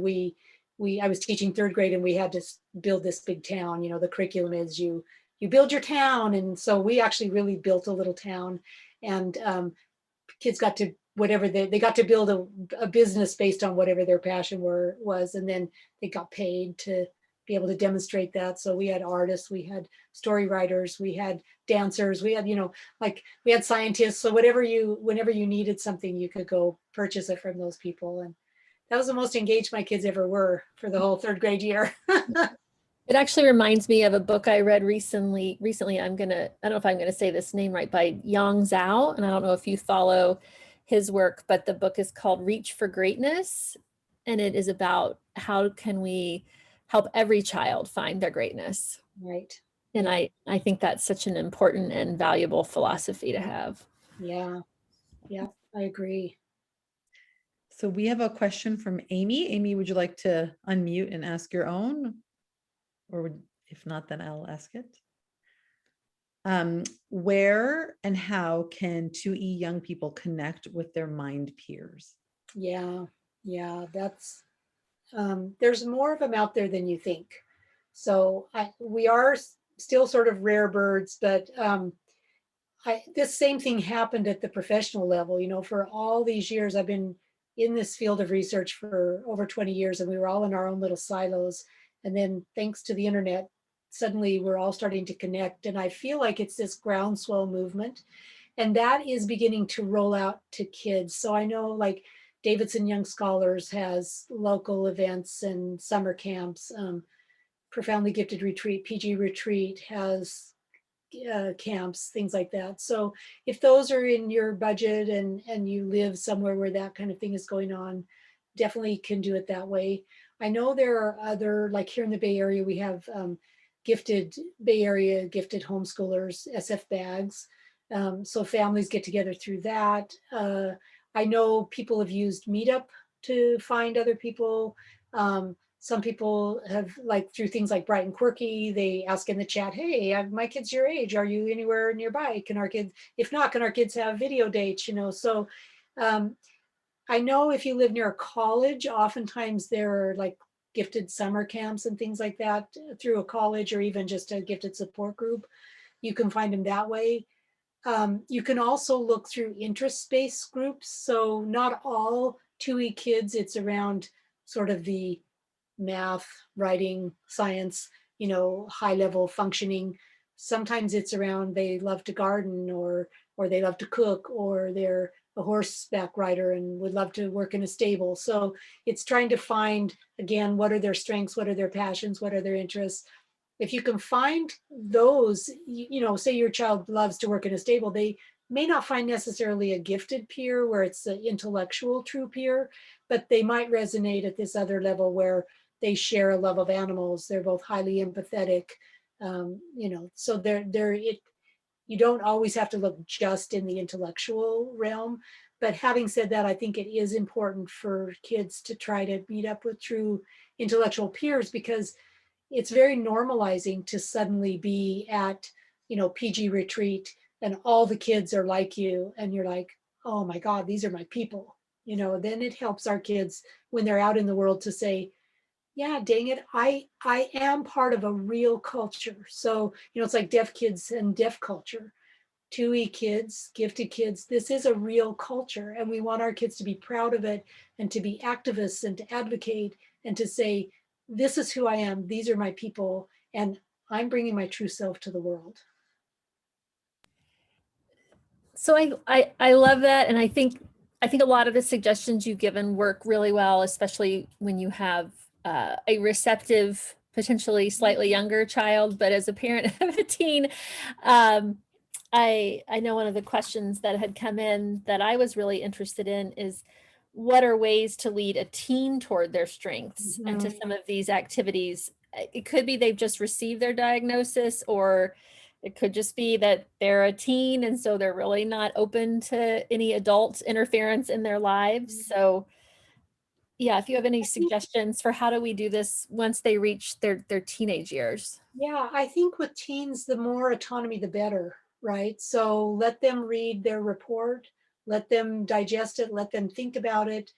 I was teaching third grade, and we had to build this big town. The curriculum is you build your town. And so we actually really built a little town, and kids got to whatever they got to build a business based on whatever their passion was. And then they got paid to be able to demonstrate that. So we had artists, we had story writers, we had dancers, we had, we had scientists. So whenever you needed something, you could go purchase it from those people. And that was the most engaged my kids ever were for the whole third grade year. It actually reminds me of a book I read recently. I don't know if I'm gonna say this name right, by Yang Zhao, and I don't know if you follow his work, but the book is called Reach for Greatness, and it is about how can we help every child find their greatness. Right. And I think that's such an important and valuable philosophy to have. Yeah, I agree. So we have a question from Amy. Amy, would you like to unmute and ask your own? Or if not, then I'll ask it. Where and how can 2E young people connect with their mind peers? Yeah, that's, there's more of them out there than you think. So we are still sort of rare birds, but this same thing happened at the professional level. For all these years, I've been in this field of research for over 20 years, and we were all in our own little silos. And then thanks to the internet, suddenly we're all starting to connect. And I feel like it's this groundswell movement, and that is beginning to roll out to kids. So I know, like, Davidson Young Scholars has local events and summer camps. Profoundly Gifted Retreat, PG Retreat has camps, things like that. So if those are in your budget and you live somewhere where that kind of thing is going on, definitely can do it that way. I know there are other, like here in the Bay Area, we have gifted homeschoolers, SF bags. So families get together through that. I know people have used Meetup to find other people. Some people have, like, through things like Bright and Quirky, they ask in the chat, hey, my kid's your age, are you anywhere nearby? If not, can our kids have video dates? So I know if you live near a college, oftentimes there are like gifted summer camps and things like that through a college, or even just a gifted support group. You can find them that way. You can also look through interest-based groups. So not all 2E kids, it's around sort of the math, writing, science, high level functioning. Sometimes it's around they love to garden, or they love to cook, or they're a horseback rider and would love to work in a stable. So it's trying to find, again, what are their strengths, what are their passions, what are their interests. If you can find those, say your child loves to work in a stable, they may not find necessarily a gifted peer where it's an intellectual true peer, but they might resonate at this other level where they share a love of animals. They're both highly empathetic, so you don't always have to look just in the intellectual realm. But having said that, I think it is important for kids to try to meet up with true intellectual peers, because it's very normalizing to suddenly be at, PG retreat and all the kids are like you. And you're like, oh my God, these are my people. Then it helps our kids when they're out in the world to say, yeah, dang it, I am part of a real culture. So, it's like deaf kids and deaf culture. 2E kids, gifted kids, this is a real culture, and we want our kids to be proud of it and to be activists and to advocate and to say, this is who I am, these are my people, and I'm bringing my true self to the world. So I love that, and I think a lot of the suggestions you've given work really well, especially when you have a receptive, potentially slightly younger child. But as a parent of a teen, I know one of the questions that had come in that I was really interested in is, what are ways to lead a teen toward their strengths and to some of these activities? It could be they've just received their diagnosis, or it could just be that they're a teen and so they're really not open to any adult interference in their lives. So yeah, if you have any suggestions for how do we do this once they reach their teenage years? Yeah, I think with teens, the more autonomy, the better, right? So let them read their report, let them digest it, let them think about it,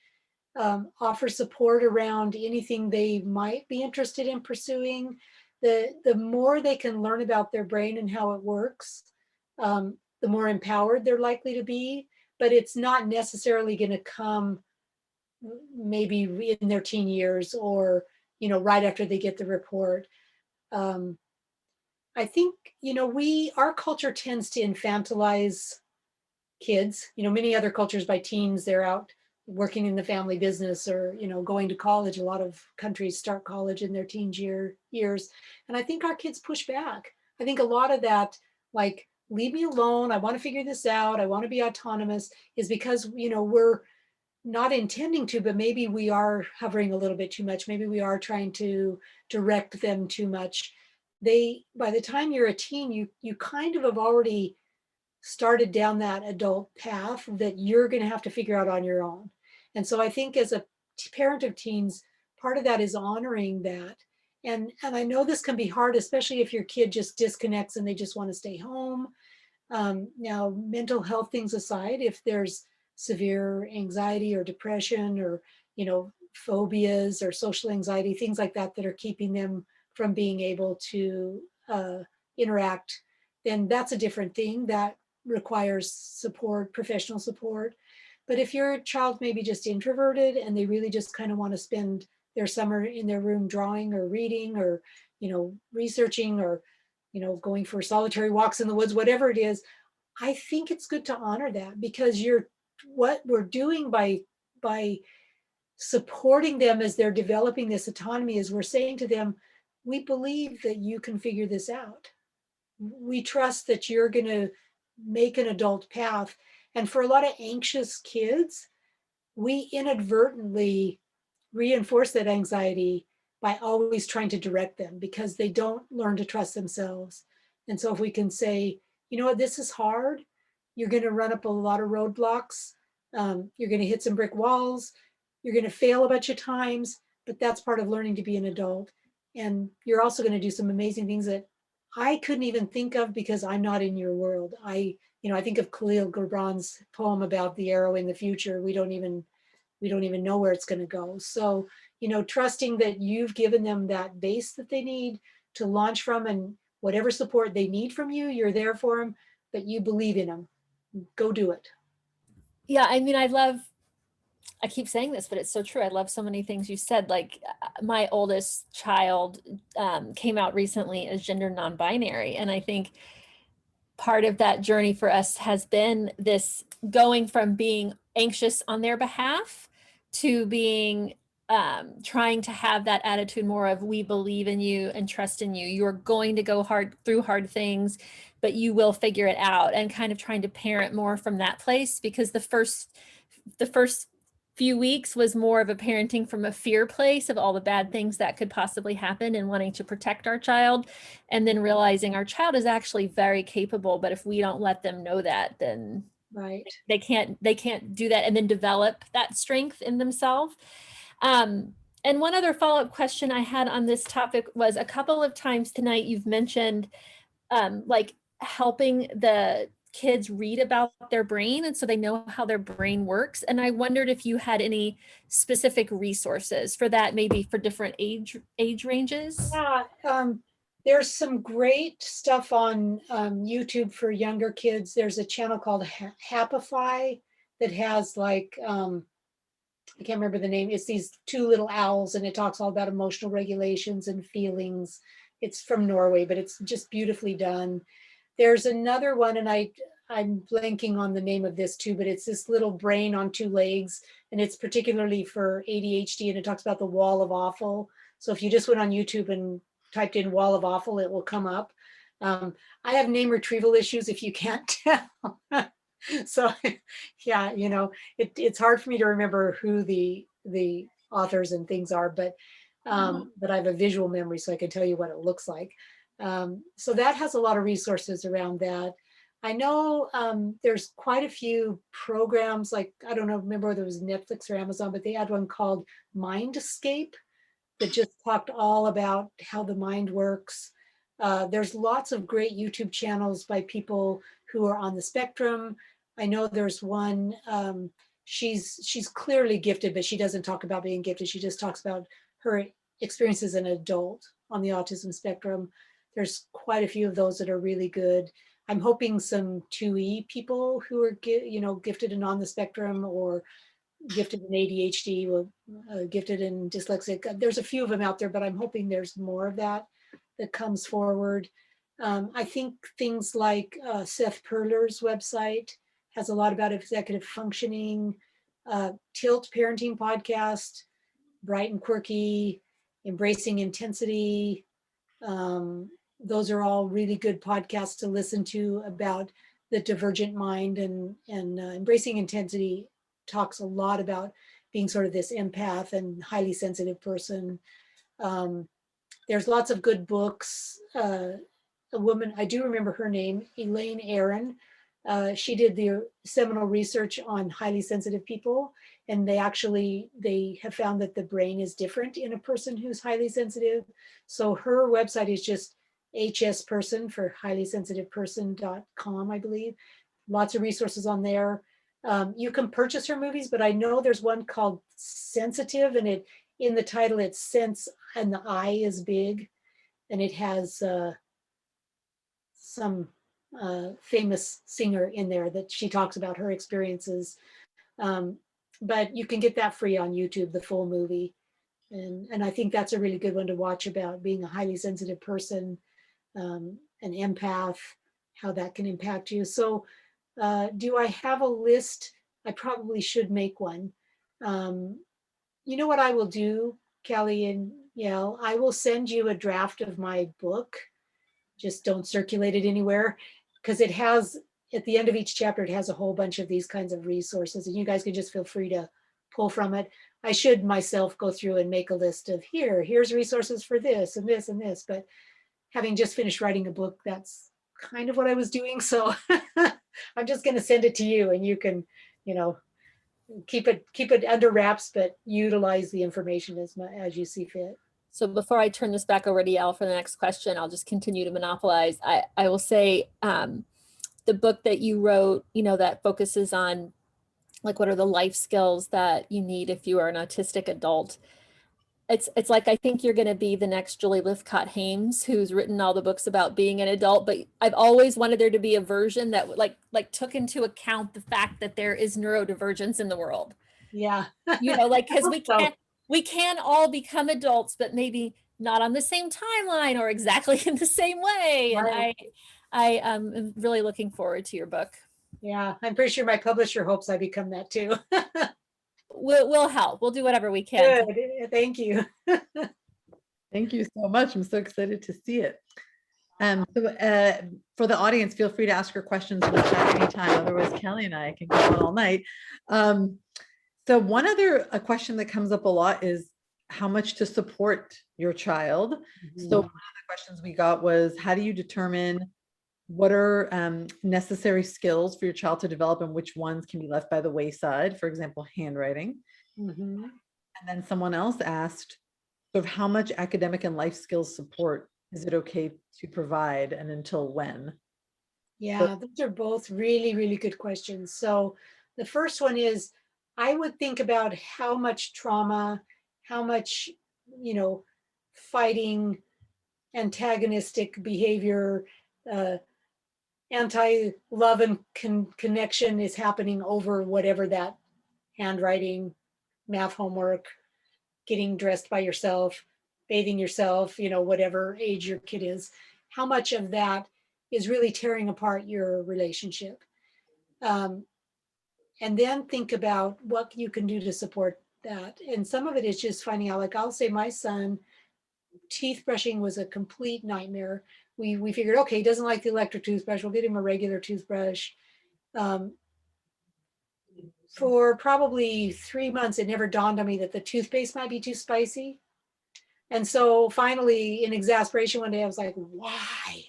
offer support around anything they might be interested in pursuing. The more they can learn about their brain and how it works, the more empowered they're likely to be. But it's not necessarily going to come maybe in their teen years or right after they get the report. Um, I think our culture tends to infantilize kids. Many other cultures by teens, they're out working in the family business or going to college. A lot of countries start college in their years, and I think our kids push back. I think a lot of that, like, leave me alone, I want to figure this out, I want to be autonomous, is because we're not intending to, but maybe we are hovering a little bit too much. Maybe we are trying to direct them too much. By the time you're a teen, you kind of have already started down that adult path that you're going to have to figure out on your own. And so I think as a parent of teens, part of that is honoring that. And I know this can be hard, especially if your kid just disconnects and they just want to stay home. Now, mental health things aside, if there's severe anxiety or depression or phobias or social anxiety, things like that are keeping them from being able to interact, then that's a different thing that requires support, professional support. But if your child may be just introverted and they really just kind of want to spend their summer in their room drawing or reading or researching or going for solitary walks in the woods, whatever it is, I think it's good to honor that, because what we're doing by supporting them as they're developing this autonomy is we're saying to them, we believe that you can figure this out. We trust that you're going to make an adult path. And for a lot of anxious kids, we inadvertently reinforce that anxiety by always trying to direct them because they don't learn to trust themselves. And so if we can say, you know what, this is hard, you're going to run up a lot of roadblocks, you're going to hit some brick walls, you're going to fail a bunch of times, but that's part of learning to be an adult. And you're also going to do some amazing things that I couldn't even think of because I'm not in your world. I think of Khalil Gibran's poem about the arrow in the future. We don't even know where it's going to go. So, trusting that you've given them that base that they need to launch from, and whatever support they need from you, you're there for them, but you believe in them. Go do it. Yeah, I mean, I keep saying this, but it's so true. I love so many things you said. Like my oldest child came out recently as gender non-binary. And I think part of that journey for us has been this going from being anxious on their behalf to being trying to have that attitude more of, we believe in you and trust in you. You're going to go through hard things, but you will figure it out, and kind of trying to parent more from that place, because the first few weeks was more of a parenting from a fear place of all the bad things that could possibly happen and wanting to protect our child, and then realizing our child is actually very capable, but if we don't let them know that, then Right. they can't do that and then develop that strength in themselves. And one other follow-up question I had on this topic was, a couple of times tonight you've mentioned like helping the kids read about their brain, and so they know how their brain works. And I wondered if you had any specific resources for that, maybe for different age ranges. Yeah. There's some great stuff on YouTube for younger kids. There's a channel called Happify that has like, I can't remember the name. It's these two little owls, and it talks all about emotional regulations and feelings. It's from Norway, but it's just beautifully done. There's another one, and I'm blanking on the name of this too, but it's this little brain on two legs, and it's particularly for ADHD, and it talks about the wall of awful. So if you just went on YouTube and typed in wall of awful, it will come up. I have name retrieval issues, if you can't tell. So yeah, it's hard for me to remember who the authors and things are, but I have a visual memory, so I can tell you what it looks like. So that has a lot of resources around that. I know there's quite a few programs, like, I don't know, remember whether it was Netflix or Amazon, but they had one called Mindscape that just talked all about how the mind works. There's lots of great YouTube channels by people who are on the spectrum. I know there's one, she's clearly gifted, but she doesn't talk about being gifted. She just talks about her experience as an adult on the autism spectrum. There's quite a few of those that are really good. I'm hoping some 2E people who are gifted and on the spectrum, or gifted in ADHD, or gifted in dyslexic. There's a few of them out there, but I'm hoping there's more of that comes forward. I think things like Seth Perler's website has a lot about executive functioning. Tilt Parenting Podcast, Bright and Quirky, Embracing Intensity. Those are all really good podcasts to listen to about the divergent mind, and Embracing Intensity talks a lot about being sort of this empath and highly sensitive person. There's lots of good books. A woman, I do remember her name, Elaine Aron. She did the seminal research on highly sensitive people, and they have found that the brain is different in a person who's highly sensitive. So her website is just hsperson for highlyensitiveperson.com, I believe. Lots of resources on there. You can purchase her movies, but I know there's one called Sensitive, and in the title it's sense and the I is big, and it has some famous singer in there that she talks about her experiences. But you can get that free on YouTube, the full movie. And I think that's a really good one to watch about being a highly sensitive person, an empath, how that can impact you. So do I have a list? I probably should make one. You know what I will do, Kelly and Yael? I will send you a draft of my book. Just don't circulate it anywhere, because it has, at the end of each chapter, it has a whole bunch of these kinds of resources, and you guys can just feel free to pull from it. I should myself go through and make a list of here's resources for this and this and this, but having just finished writing a book, that's kind of what I was doing. So I'm just going to send it to you, and you can, keep it under wraps, but utilize the information as you see fit. So before I turn this back over to Yael for the next question, I'll just continue to monopolize. I will say the book that you wrote, that focuses on like what are the life skills that you need if you are an autistic adult. It's like, I think you're going to be the next Julie Lifcott-Hames, who's written all the books about being an adult, but I've always wanted there to be a version that like took into account the fact that there is neurodivergence in the world. Yeah. Because we can all become adults, but maybe not on the same timeline or exactly in the same way. Right. And I am really looking forward to your book. Yeah, I'm pretty sure my publisher hopes I become that too. We'll help. We'll do whatever we can. Good. Thank you. Thank you so much. I'm so excited to see it. For the audience, feel free to ask your questions in the chat anytime. Otherwise, Kelly and I can go on all night. So one other question that comes up a lot is how much to support your child. So one of the questions we got was, how do you determine what are necessary skills for your child to develop and which ones can be left by the wayside? For example, handwriting. And then someone else asked, sort of how much academic and life skills support is it okay to provide, and until when? Yeah, those are both really, really good questions. So the first one is, I would think about how much trauma, how much, fighting, antagonistic behavior, uh, anti-love and connection is happening over whatever that handwriting, math homework, getting dressed by yourself, bathing yourself, whatever age your kid is, how much of that is really tearing apart your relationship. And then think about what you can do to support that. And some of it is just finding out, like I'll say my son, teeth brushing was a complete nightmare. We figured, okay, he doesn't like the electric toothbrush. We'll get him a regular toothbrush. For probably 3 months, it never dawned on me that the toothpaste might be too spicy. And so finally, in exasperation, one day I was like, why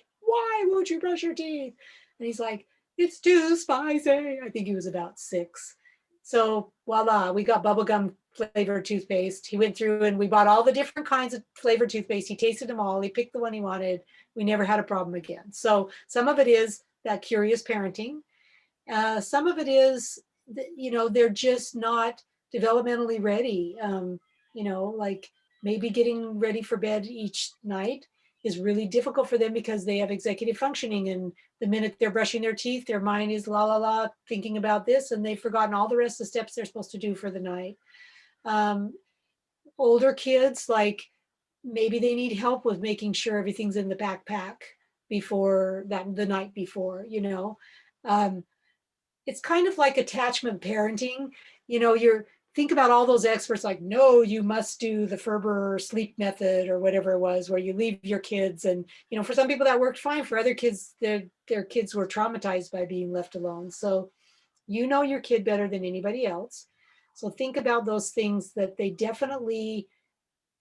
won't you brush your teeth? And he's like, it's too spicy. I think he was about 6. So voila, we got bubblegum flavored toothpaste. He went through and we bought all the different kinds of flavored toothpaste. He tasted them all. He picked the one he wanted. We never had a problem again. So some of it is that curious parenting. Some of it is, they're just not developmentally ready. Like maybe getting ready for bed each night is really difficult for them because they have executive functioning, and the minute they're brushing their teeth, their mind is la la la thinking about this, and they've forgotten all the rest of the steps they're supposed to do for the night. Older kids, like maybe they need help with making sure everything's in the backpack before that, the night before. It's kind of like attachment parenting. You're think about all those experts like, no, you must do the Ferber sleep method or whatever it was, where you leave your kids. And, for some people that worked fine. For other kids, their kids were traumatized by being left alone. So your kid better than anybody else. So think about those things that they definitely,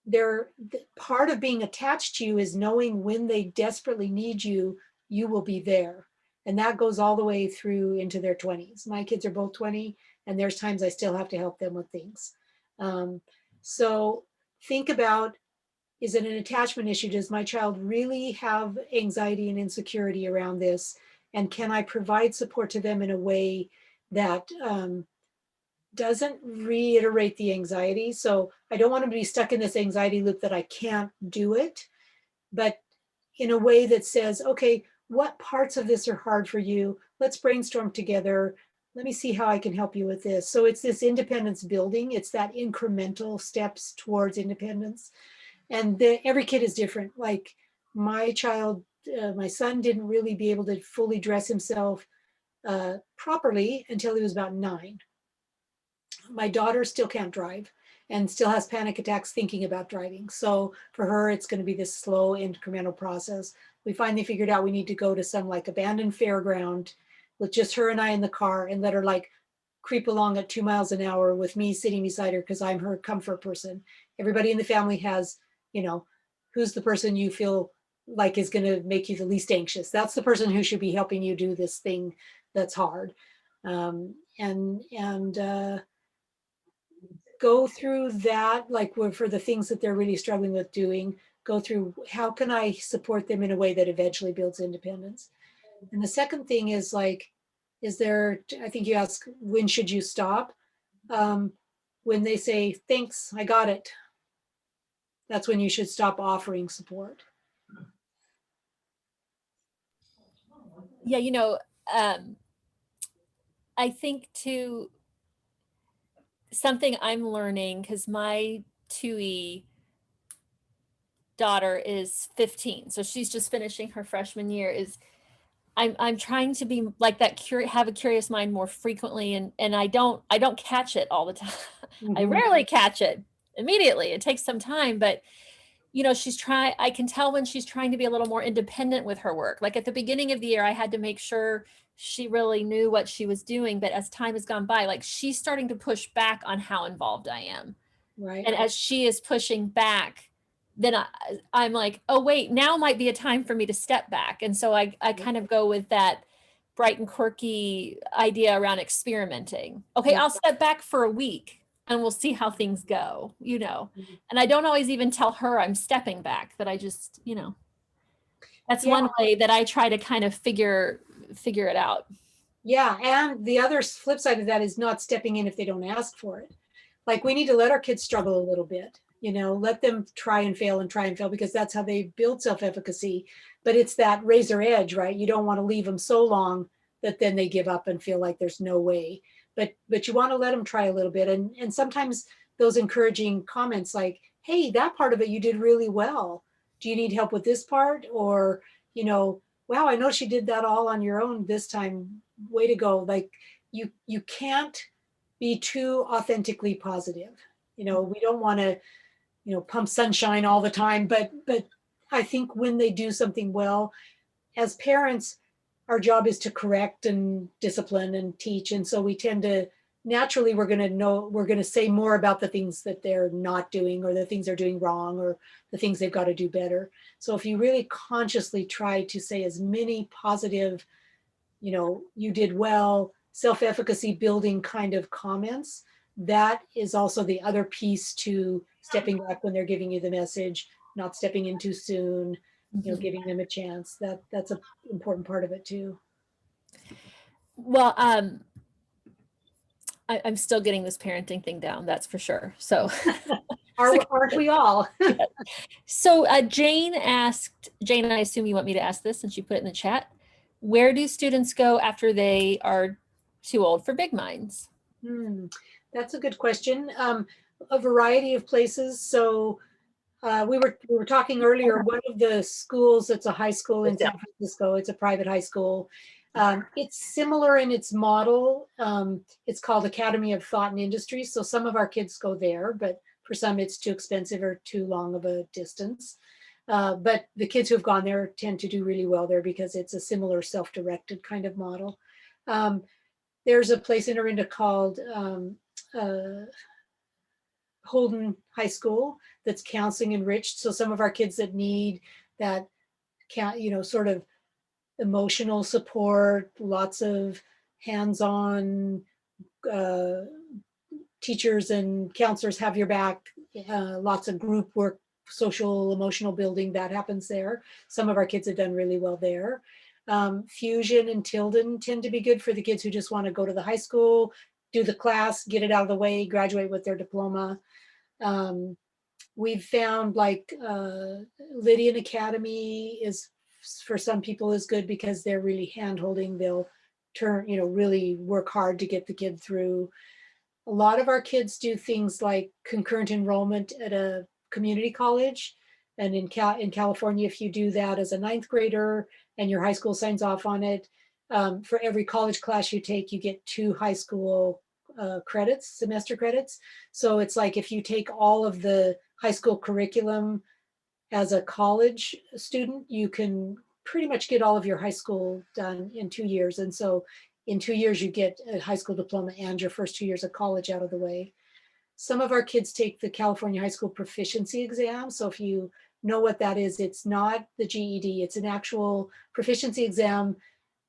they're part of being attached to you is knowing when they desperately need you, you will be there. And that goes all the way through into their 20s. My kids are both 20, and there's times I still have to help them with things. So think about, is it an attachment issue? Does my child really have anxiety and insecurity around this? And can I provide support to them in a way that doesn't reiterate the anxiety? So I don't want them to be stuck in this anxiety loop that I can't do it, but in a way that says, okay, what parts of this are hard for you? Let's brainstorm together. Let me see how I can help you with this. So it's this independence building. It's that incremental steps towards independence. And every kid is different. Like my child, my son didn't really be able to fully dress himself properly until he was about 9. My daughter still can't drive and still has panic attacks thinking about driving. So for her, it's going to be this slow incremental process. We finally figured out we need to go to some like abandoned fairground with just her and I in the car and let her like creep along at 2 miles an hour with me sitting beside her because I'm her comfort person. Everybody in the family has, who's the person you feel like is going to make you the least anxious. That's the person who should be helping you do this thing that's hard. Go through that, like for the things that they're really struggling with doing, go through how can I support them in a way that eventually builds independence. And the second thing is like, is there, I think you ask, when should you stop? When they say, thanks, I got it. That's when you should stop offering support. Yeah, I think too, something I'm learning, because my 2E daughter is 15, so she's just finishing her freshman year, is I'm trying to be like that, have a curious mind more frequently, and I don't catch it all the time. I rarely catch it immediately. It takes some time, but I can tell when she's trying to be a little more independent with her work. Like at the beginning of the year, I had to make sure she really knew what she was doing. But as time has gone by, like she's starting to push back on how involved I am. Right. And as she is pushing back, then I'm like, oh, wait, now might be a time for me to step back. And so I kind of go with that bright and quirky idea around experimenting. Okay, I'll step back for a week and we'll see how things go, And I don't always even tell her I'm stepping back, that I just, that's one way that I try to kind of figure it out. Yeah. And the other flip side of that is not stepping in if they don't ask for it. Like we need to let our kids struggle a little bit. let them try and fail because that's how they build self-efficacy. But it's that razor edge, right? You don't want to leave them so long that then they give up and feel like there's no way. But you want to let them try a little bit. And sometimes those encouraging comments like, hey, that part of it you did really well. Do you need help with this part? Or, wow, I know she did that all on your own this time. Way to go. Like you can't be too authentically positive. We don't want to, pump sunshine all the time, but I think when they do something well, as parents, our job is to correct and discipline and teach. And so we tend to naturally, we're going to say more about the things that they're not doing or the things they're doing wrong or the things they've got to do better. So if you really consciously try to say as many positive, you did well, self-efficacy building kind of comments, that is also the other piece to stepping back when they're giving you the message, not stepping in too soon, giving them a chance. That's an important part of it too. Well, I'm still getting this parenting thing down, that's for sure. So aren't we all? So Jane asked, Jane, I assume you want me to ask this since you put it in the chat. Where do students go after they are too old for Big Minds? That's a good question. A variety of places. So we were talking earlier, one of the schools, it's a high school in San Francisco, it's a private high school. It's similar in its model. It's called Academy of Thought and Industry. So some of our kids go there, but for some it's too expensive or too long of a distance. But the kids who have gone there tend to do really well there because it's a similar self-directed kind of model. There's a place in Orinda called Holden High School that's counseling enriched. So some of our kids that need that, sort of emotional support, lots of hands-on, teachers and counselors have your back, lots of group work, social, emotional building, that happens there. Some of our kids have done really well there. Fusion and Tilden tend to be good for the kids who just want to go to the high school, do the class, get it out of the way, graduate with their diploma. We've found like Lydian Academy is, for some people, is good because they're really hand-holding. They'll really work hard to get the kid through. A lot of our kids do things like concurrent enrollment at a community college. And in California, if you do that as a 9th grader and your high school signs off on it, for every college class you take, you get 2 high school credits, semester credits. So it's like if you take all of the high school curriculum as a college student, you can pretty much get all of your high school done in 2 years. And so in 2 years, you get a high school diploma and your first 2 years of college out of the way. Some of our kids take the California High School Proficiency Exam. So if you know what that is, it's not the GED, it's an actual proficiency exam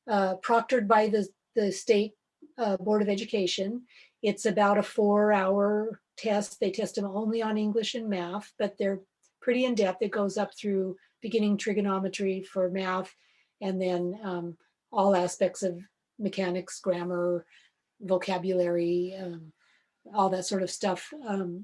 proctored by the state Board of Education. It's about a 4-hour test. They test them only on English and math, but they're pretty in-depth. It goes up through beginning trigonometry for math, and then all aspects of mechanics, grammar, vocabulary, all that sort of stuff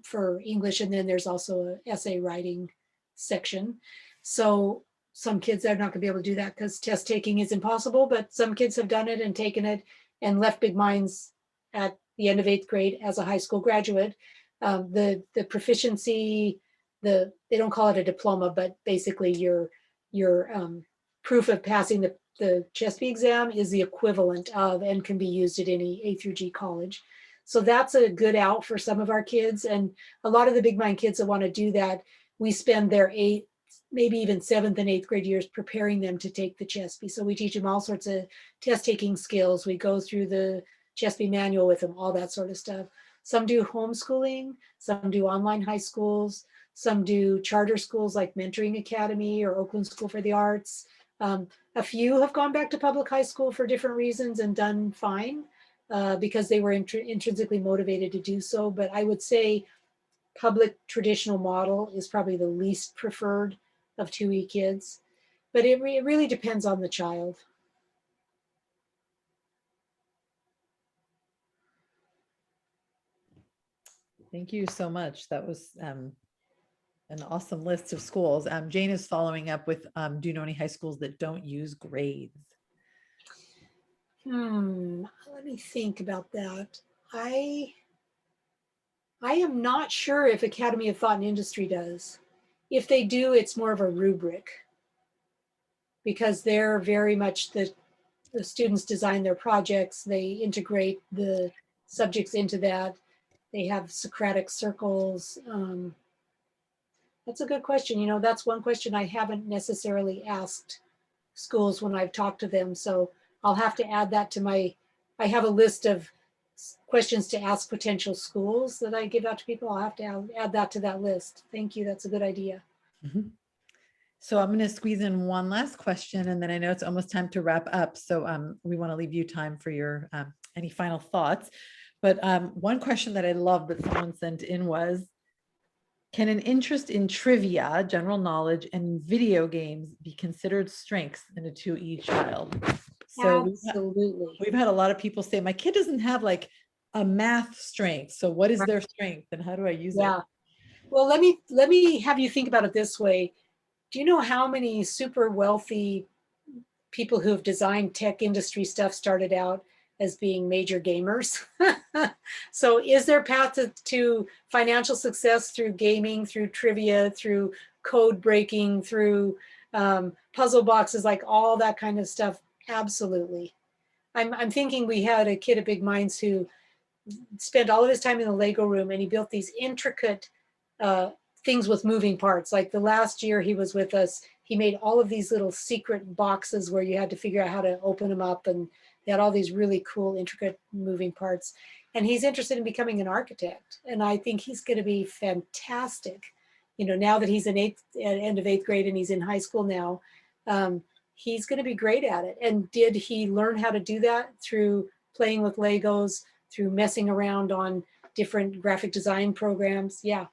for English. And then there's also an essay writing section. So some kids are not going to be able to do that because test taking is impossible, but some kids have done it and taken it and left Big Minds at the end of 8th grade as a high school graduate. The proficiency, they don't call it a diploma, but basically your proof of passing the CHESP exam is the equivalent of and can be used at any A through G college. So that's a good out for some of our kids. And a lot of the Big Mind kids that want to do that, we spend their 8th, maybe even 7th and 8th grade years preparing them to take the CHESP. So we teach them all sorts of test taking skills. We go through the CHESP manual with them, all that sort of stuff. Some do homeschooling, some do online high schools, some do charter schools like Mentoring Academy or Oakland School for the Arts. A few have gone back to public high school for different reasons and done fine because they were intrinsically motivated to do so. But I would say public traditional model is probably the least preferred of 2E kids. But it really depends on the child. Thank you so much. That was An awesome list of schools. Jane is following up with, do you know any high schools that don't use grades? Let me think about that. I am not sure if Academy of Thought and Industry does. If they do, it's more of a rubric because they're very much the students design their projects, they integrate the subjects into that. They have Socratic circles. That's a good question. You know, that's one question I haven't necessarily asked schools when I've talked to them. So I'll have to add that to I have a list of questions to ask potential schools that I give out to people. I'll have to add that to that list. Thank you. That's a good idea. Mhm. So I'm going to squeeze in one last question, and then I know it's almost time to wrap up. So we want to leave you time for your any final thoughts. But one question that I love that someone sent in was, can an interest in trivia, general knowledge, and video games be considered strengths in a 2E child? So Absolutely. we've had a lot of people say, my kid doesn't have like a math strength. So what is their strength and how do I use it? Well, let me have you think about it this way. Do you know how many super wealthy people who have designed tech industry stuff started out as being major gamers? So is there a path to financial success through gaming, through trivia, through code breaking, through puzzle boxes, like all that kind of stuff? Absolutely. I'm thinking we had a kid at Big Minds who spent all of his time in the Lego room, and he built these intricate things with moving parts. Like the last year he was with us, he made all of these little secret boxes where you had to figure out how to open them up, and they had all these really cool, intricate moving parts. And he's interested in becoming an architect, and I think he's going to be fantastic. You know, now that he's in end of eighth grade and he's in high school now, he's going to be great at it. And did he learn how to do that through playing with Legos, through messing around on different graphic design programs? Yeah.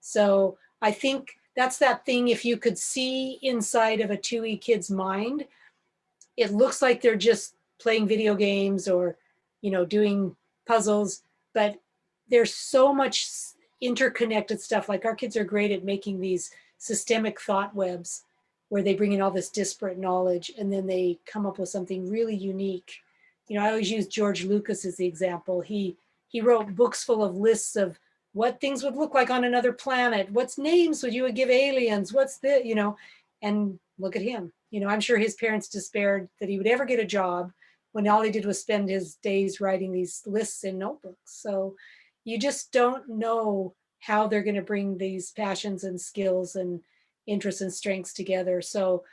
So I think that's that thing. If you could see inside of a 2E kid's mind, it looks like they're just playing video games or, you know, doing puzzles, but there's so much interconnected stuff. Like our kids are great at making these systemic thought webs where they bring in all this disparate knowledge and then they come up with something really unique. You know, I always use George Lucas as the example. He wrote books full of lists of what things would look like on another planet. What's names would you would give aliens? What's the, you know, and look at him. You know, I'm sure his parents despaired that he would ever get a job when all he did was spend his days writing these lists in notebooks. So you just don't know how they're going to bring these passions and skills and interests and strengths together. So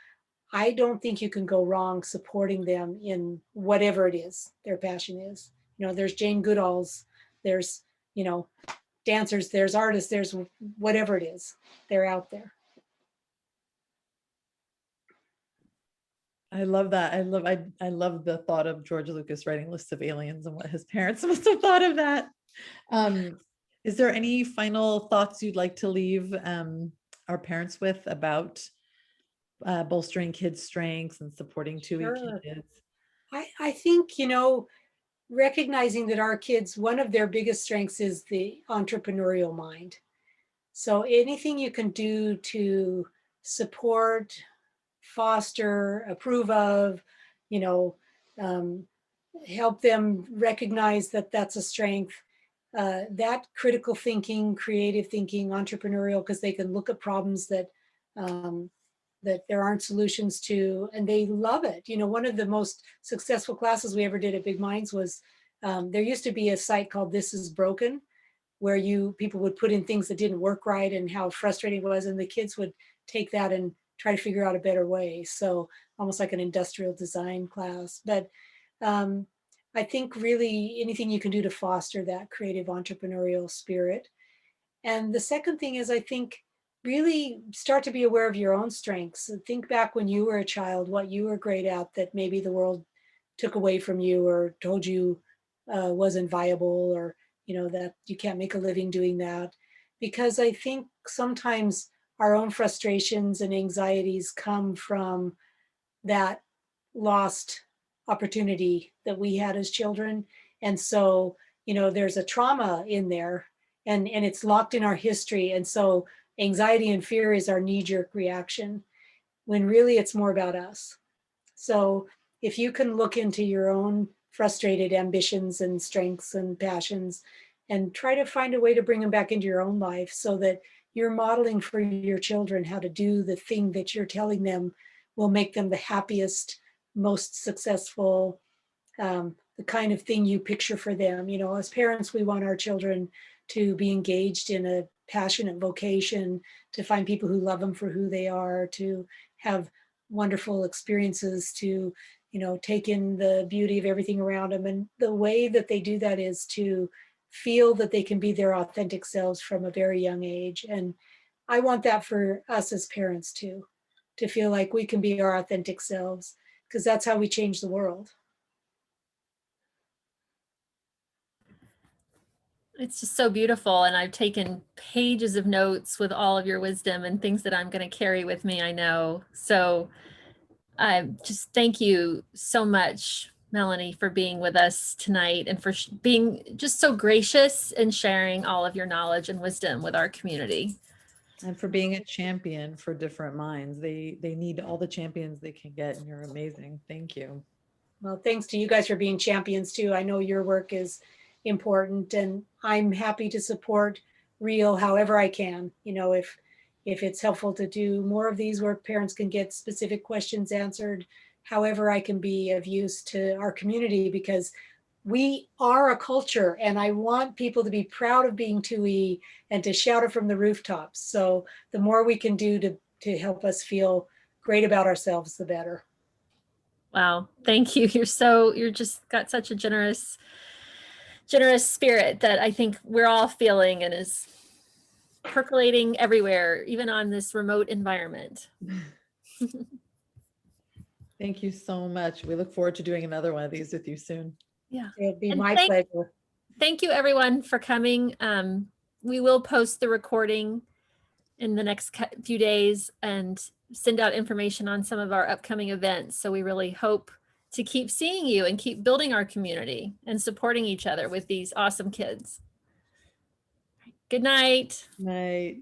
I don't think you can go wrong supporting them in whatever it is their passion is. You know, there's Jane Goodall's, there's, you know, dancers, there's artists, there's whatever it is, they're out there. I love that. I love the thought of George Lucas writing lists of aliens and what his parents must have thought of that. Is there any final thoughts you'd like to leave our parents with about bolstering kids' strengths and supporting 2E kids? I think, you know, recognizing that our kids, one of their biggest strengths is the entrepreneurial mind. So anything you can do to support, foster, approve of, you know, help them recognize that that's a strength. That critical thinking, creative thinking, entrepreneurial, because they can look at problems that that there aren't solutions to, and they love it. You know, one of the most successful classes we ever did at Big Minds was there used to be a site called This Is Broken, where people would put in things that didn't work right and how frustrating it was, and the kids would take that and try to figure out a better way. So almost like an industrial design class. But I think really anything you can do to foster that creative entrepreneurial spirit. And the second thing is, I think, really start to be aware of your own strengths. Think back when you were a child, what you were great at that maybe the world took away from you or told you wasn't viable, or, you know, that you can't make a living doing that. Because I think sometimes our own frustrations and anxieties come from that lost opportunity that we had as children. And so, you know, there's a trauma in there, and it's locked in our history. And so anxiety and fear is our knee-jerk reaction, when really it's more about us. So if you can look into your own frustrated ambitions and strengths and passions and try to find a way to bring them back into your own life so that you're modeling for your children how to do the thing that you're telling them will make them the happiest, most successful, the kind of thing you picture for them. You know, as parents, we want our children to be engaged in a passionate vocation, to find people who love them for who they are, to have wonderful experiences, to, you know, take in the beauty of everything around them. And the way that they do that is to feel that they can be their authentic selves from a very young age. And I want that for us as parents too, to feel like we can be our authentic selves, because that's how we change the world. It's just so beautiful. And I've taken pages of notes with all of your wisdom and things that I'm going to carry with me, I know. So just thank you so much, Melanie, for being with us tonight and for being just so gracious and sharing all of your knowledge and wisdom with our community. And for being a champion for different minds. They need all the champions they can get, and you're amazing. Thank you. Well, thanks to you guys for being champions too. I know your work is important, and I'm happy to support Real however I can. You know, if it's helpful to do more of these where parents can get specific questions answered, however I can be of use to our community, because we are a culture and I want people to be proud of being 2E and to shout it from the rooftops. So the more we can do to help us feel great about ourselves, the better. Wow. Thank you. You're just got such a generous spirit that I think we're all feeling and is percolating everywhere, even on this remote environment. Thank you so much. We look forward to doing another one of these with you soon. Yeah. It'd be And my pleasure. Thank you everyone for coming. We will post the recording in the next few days and send out information on some of our upcoming events. So we really hope to keep seeing you and keep building our community and supporting each other with these awesome kids. Good night. Night.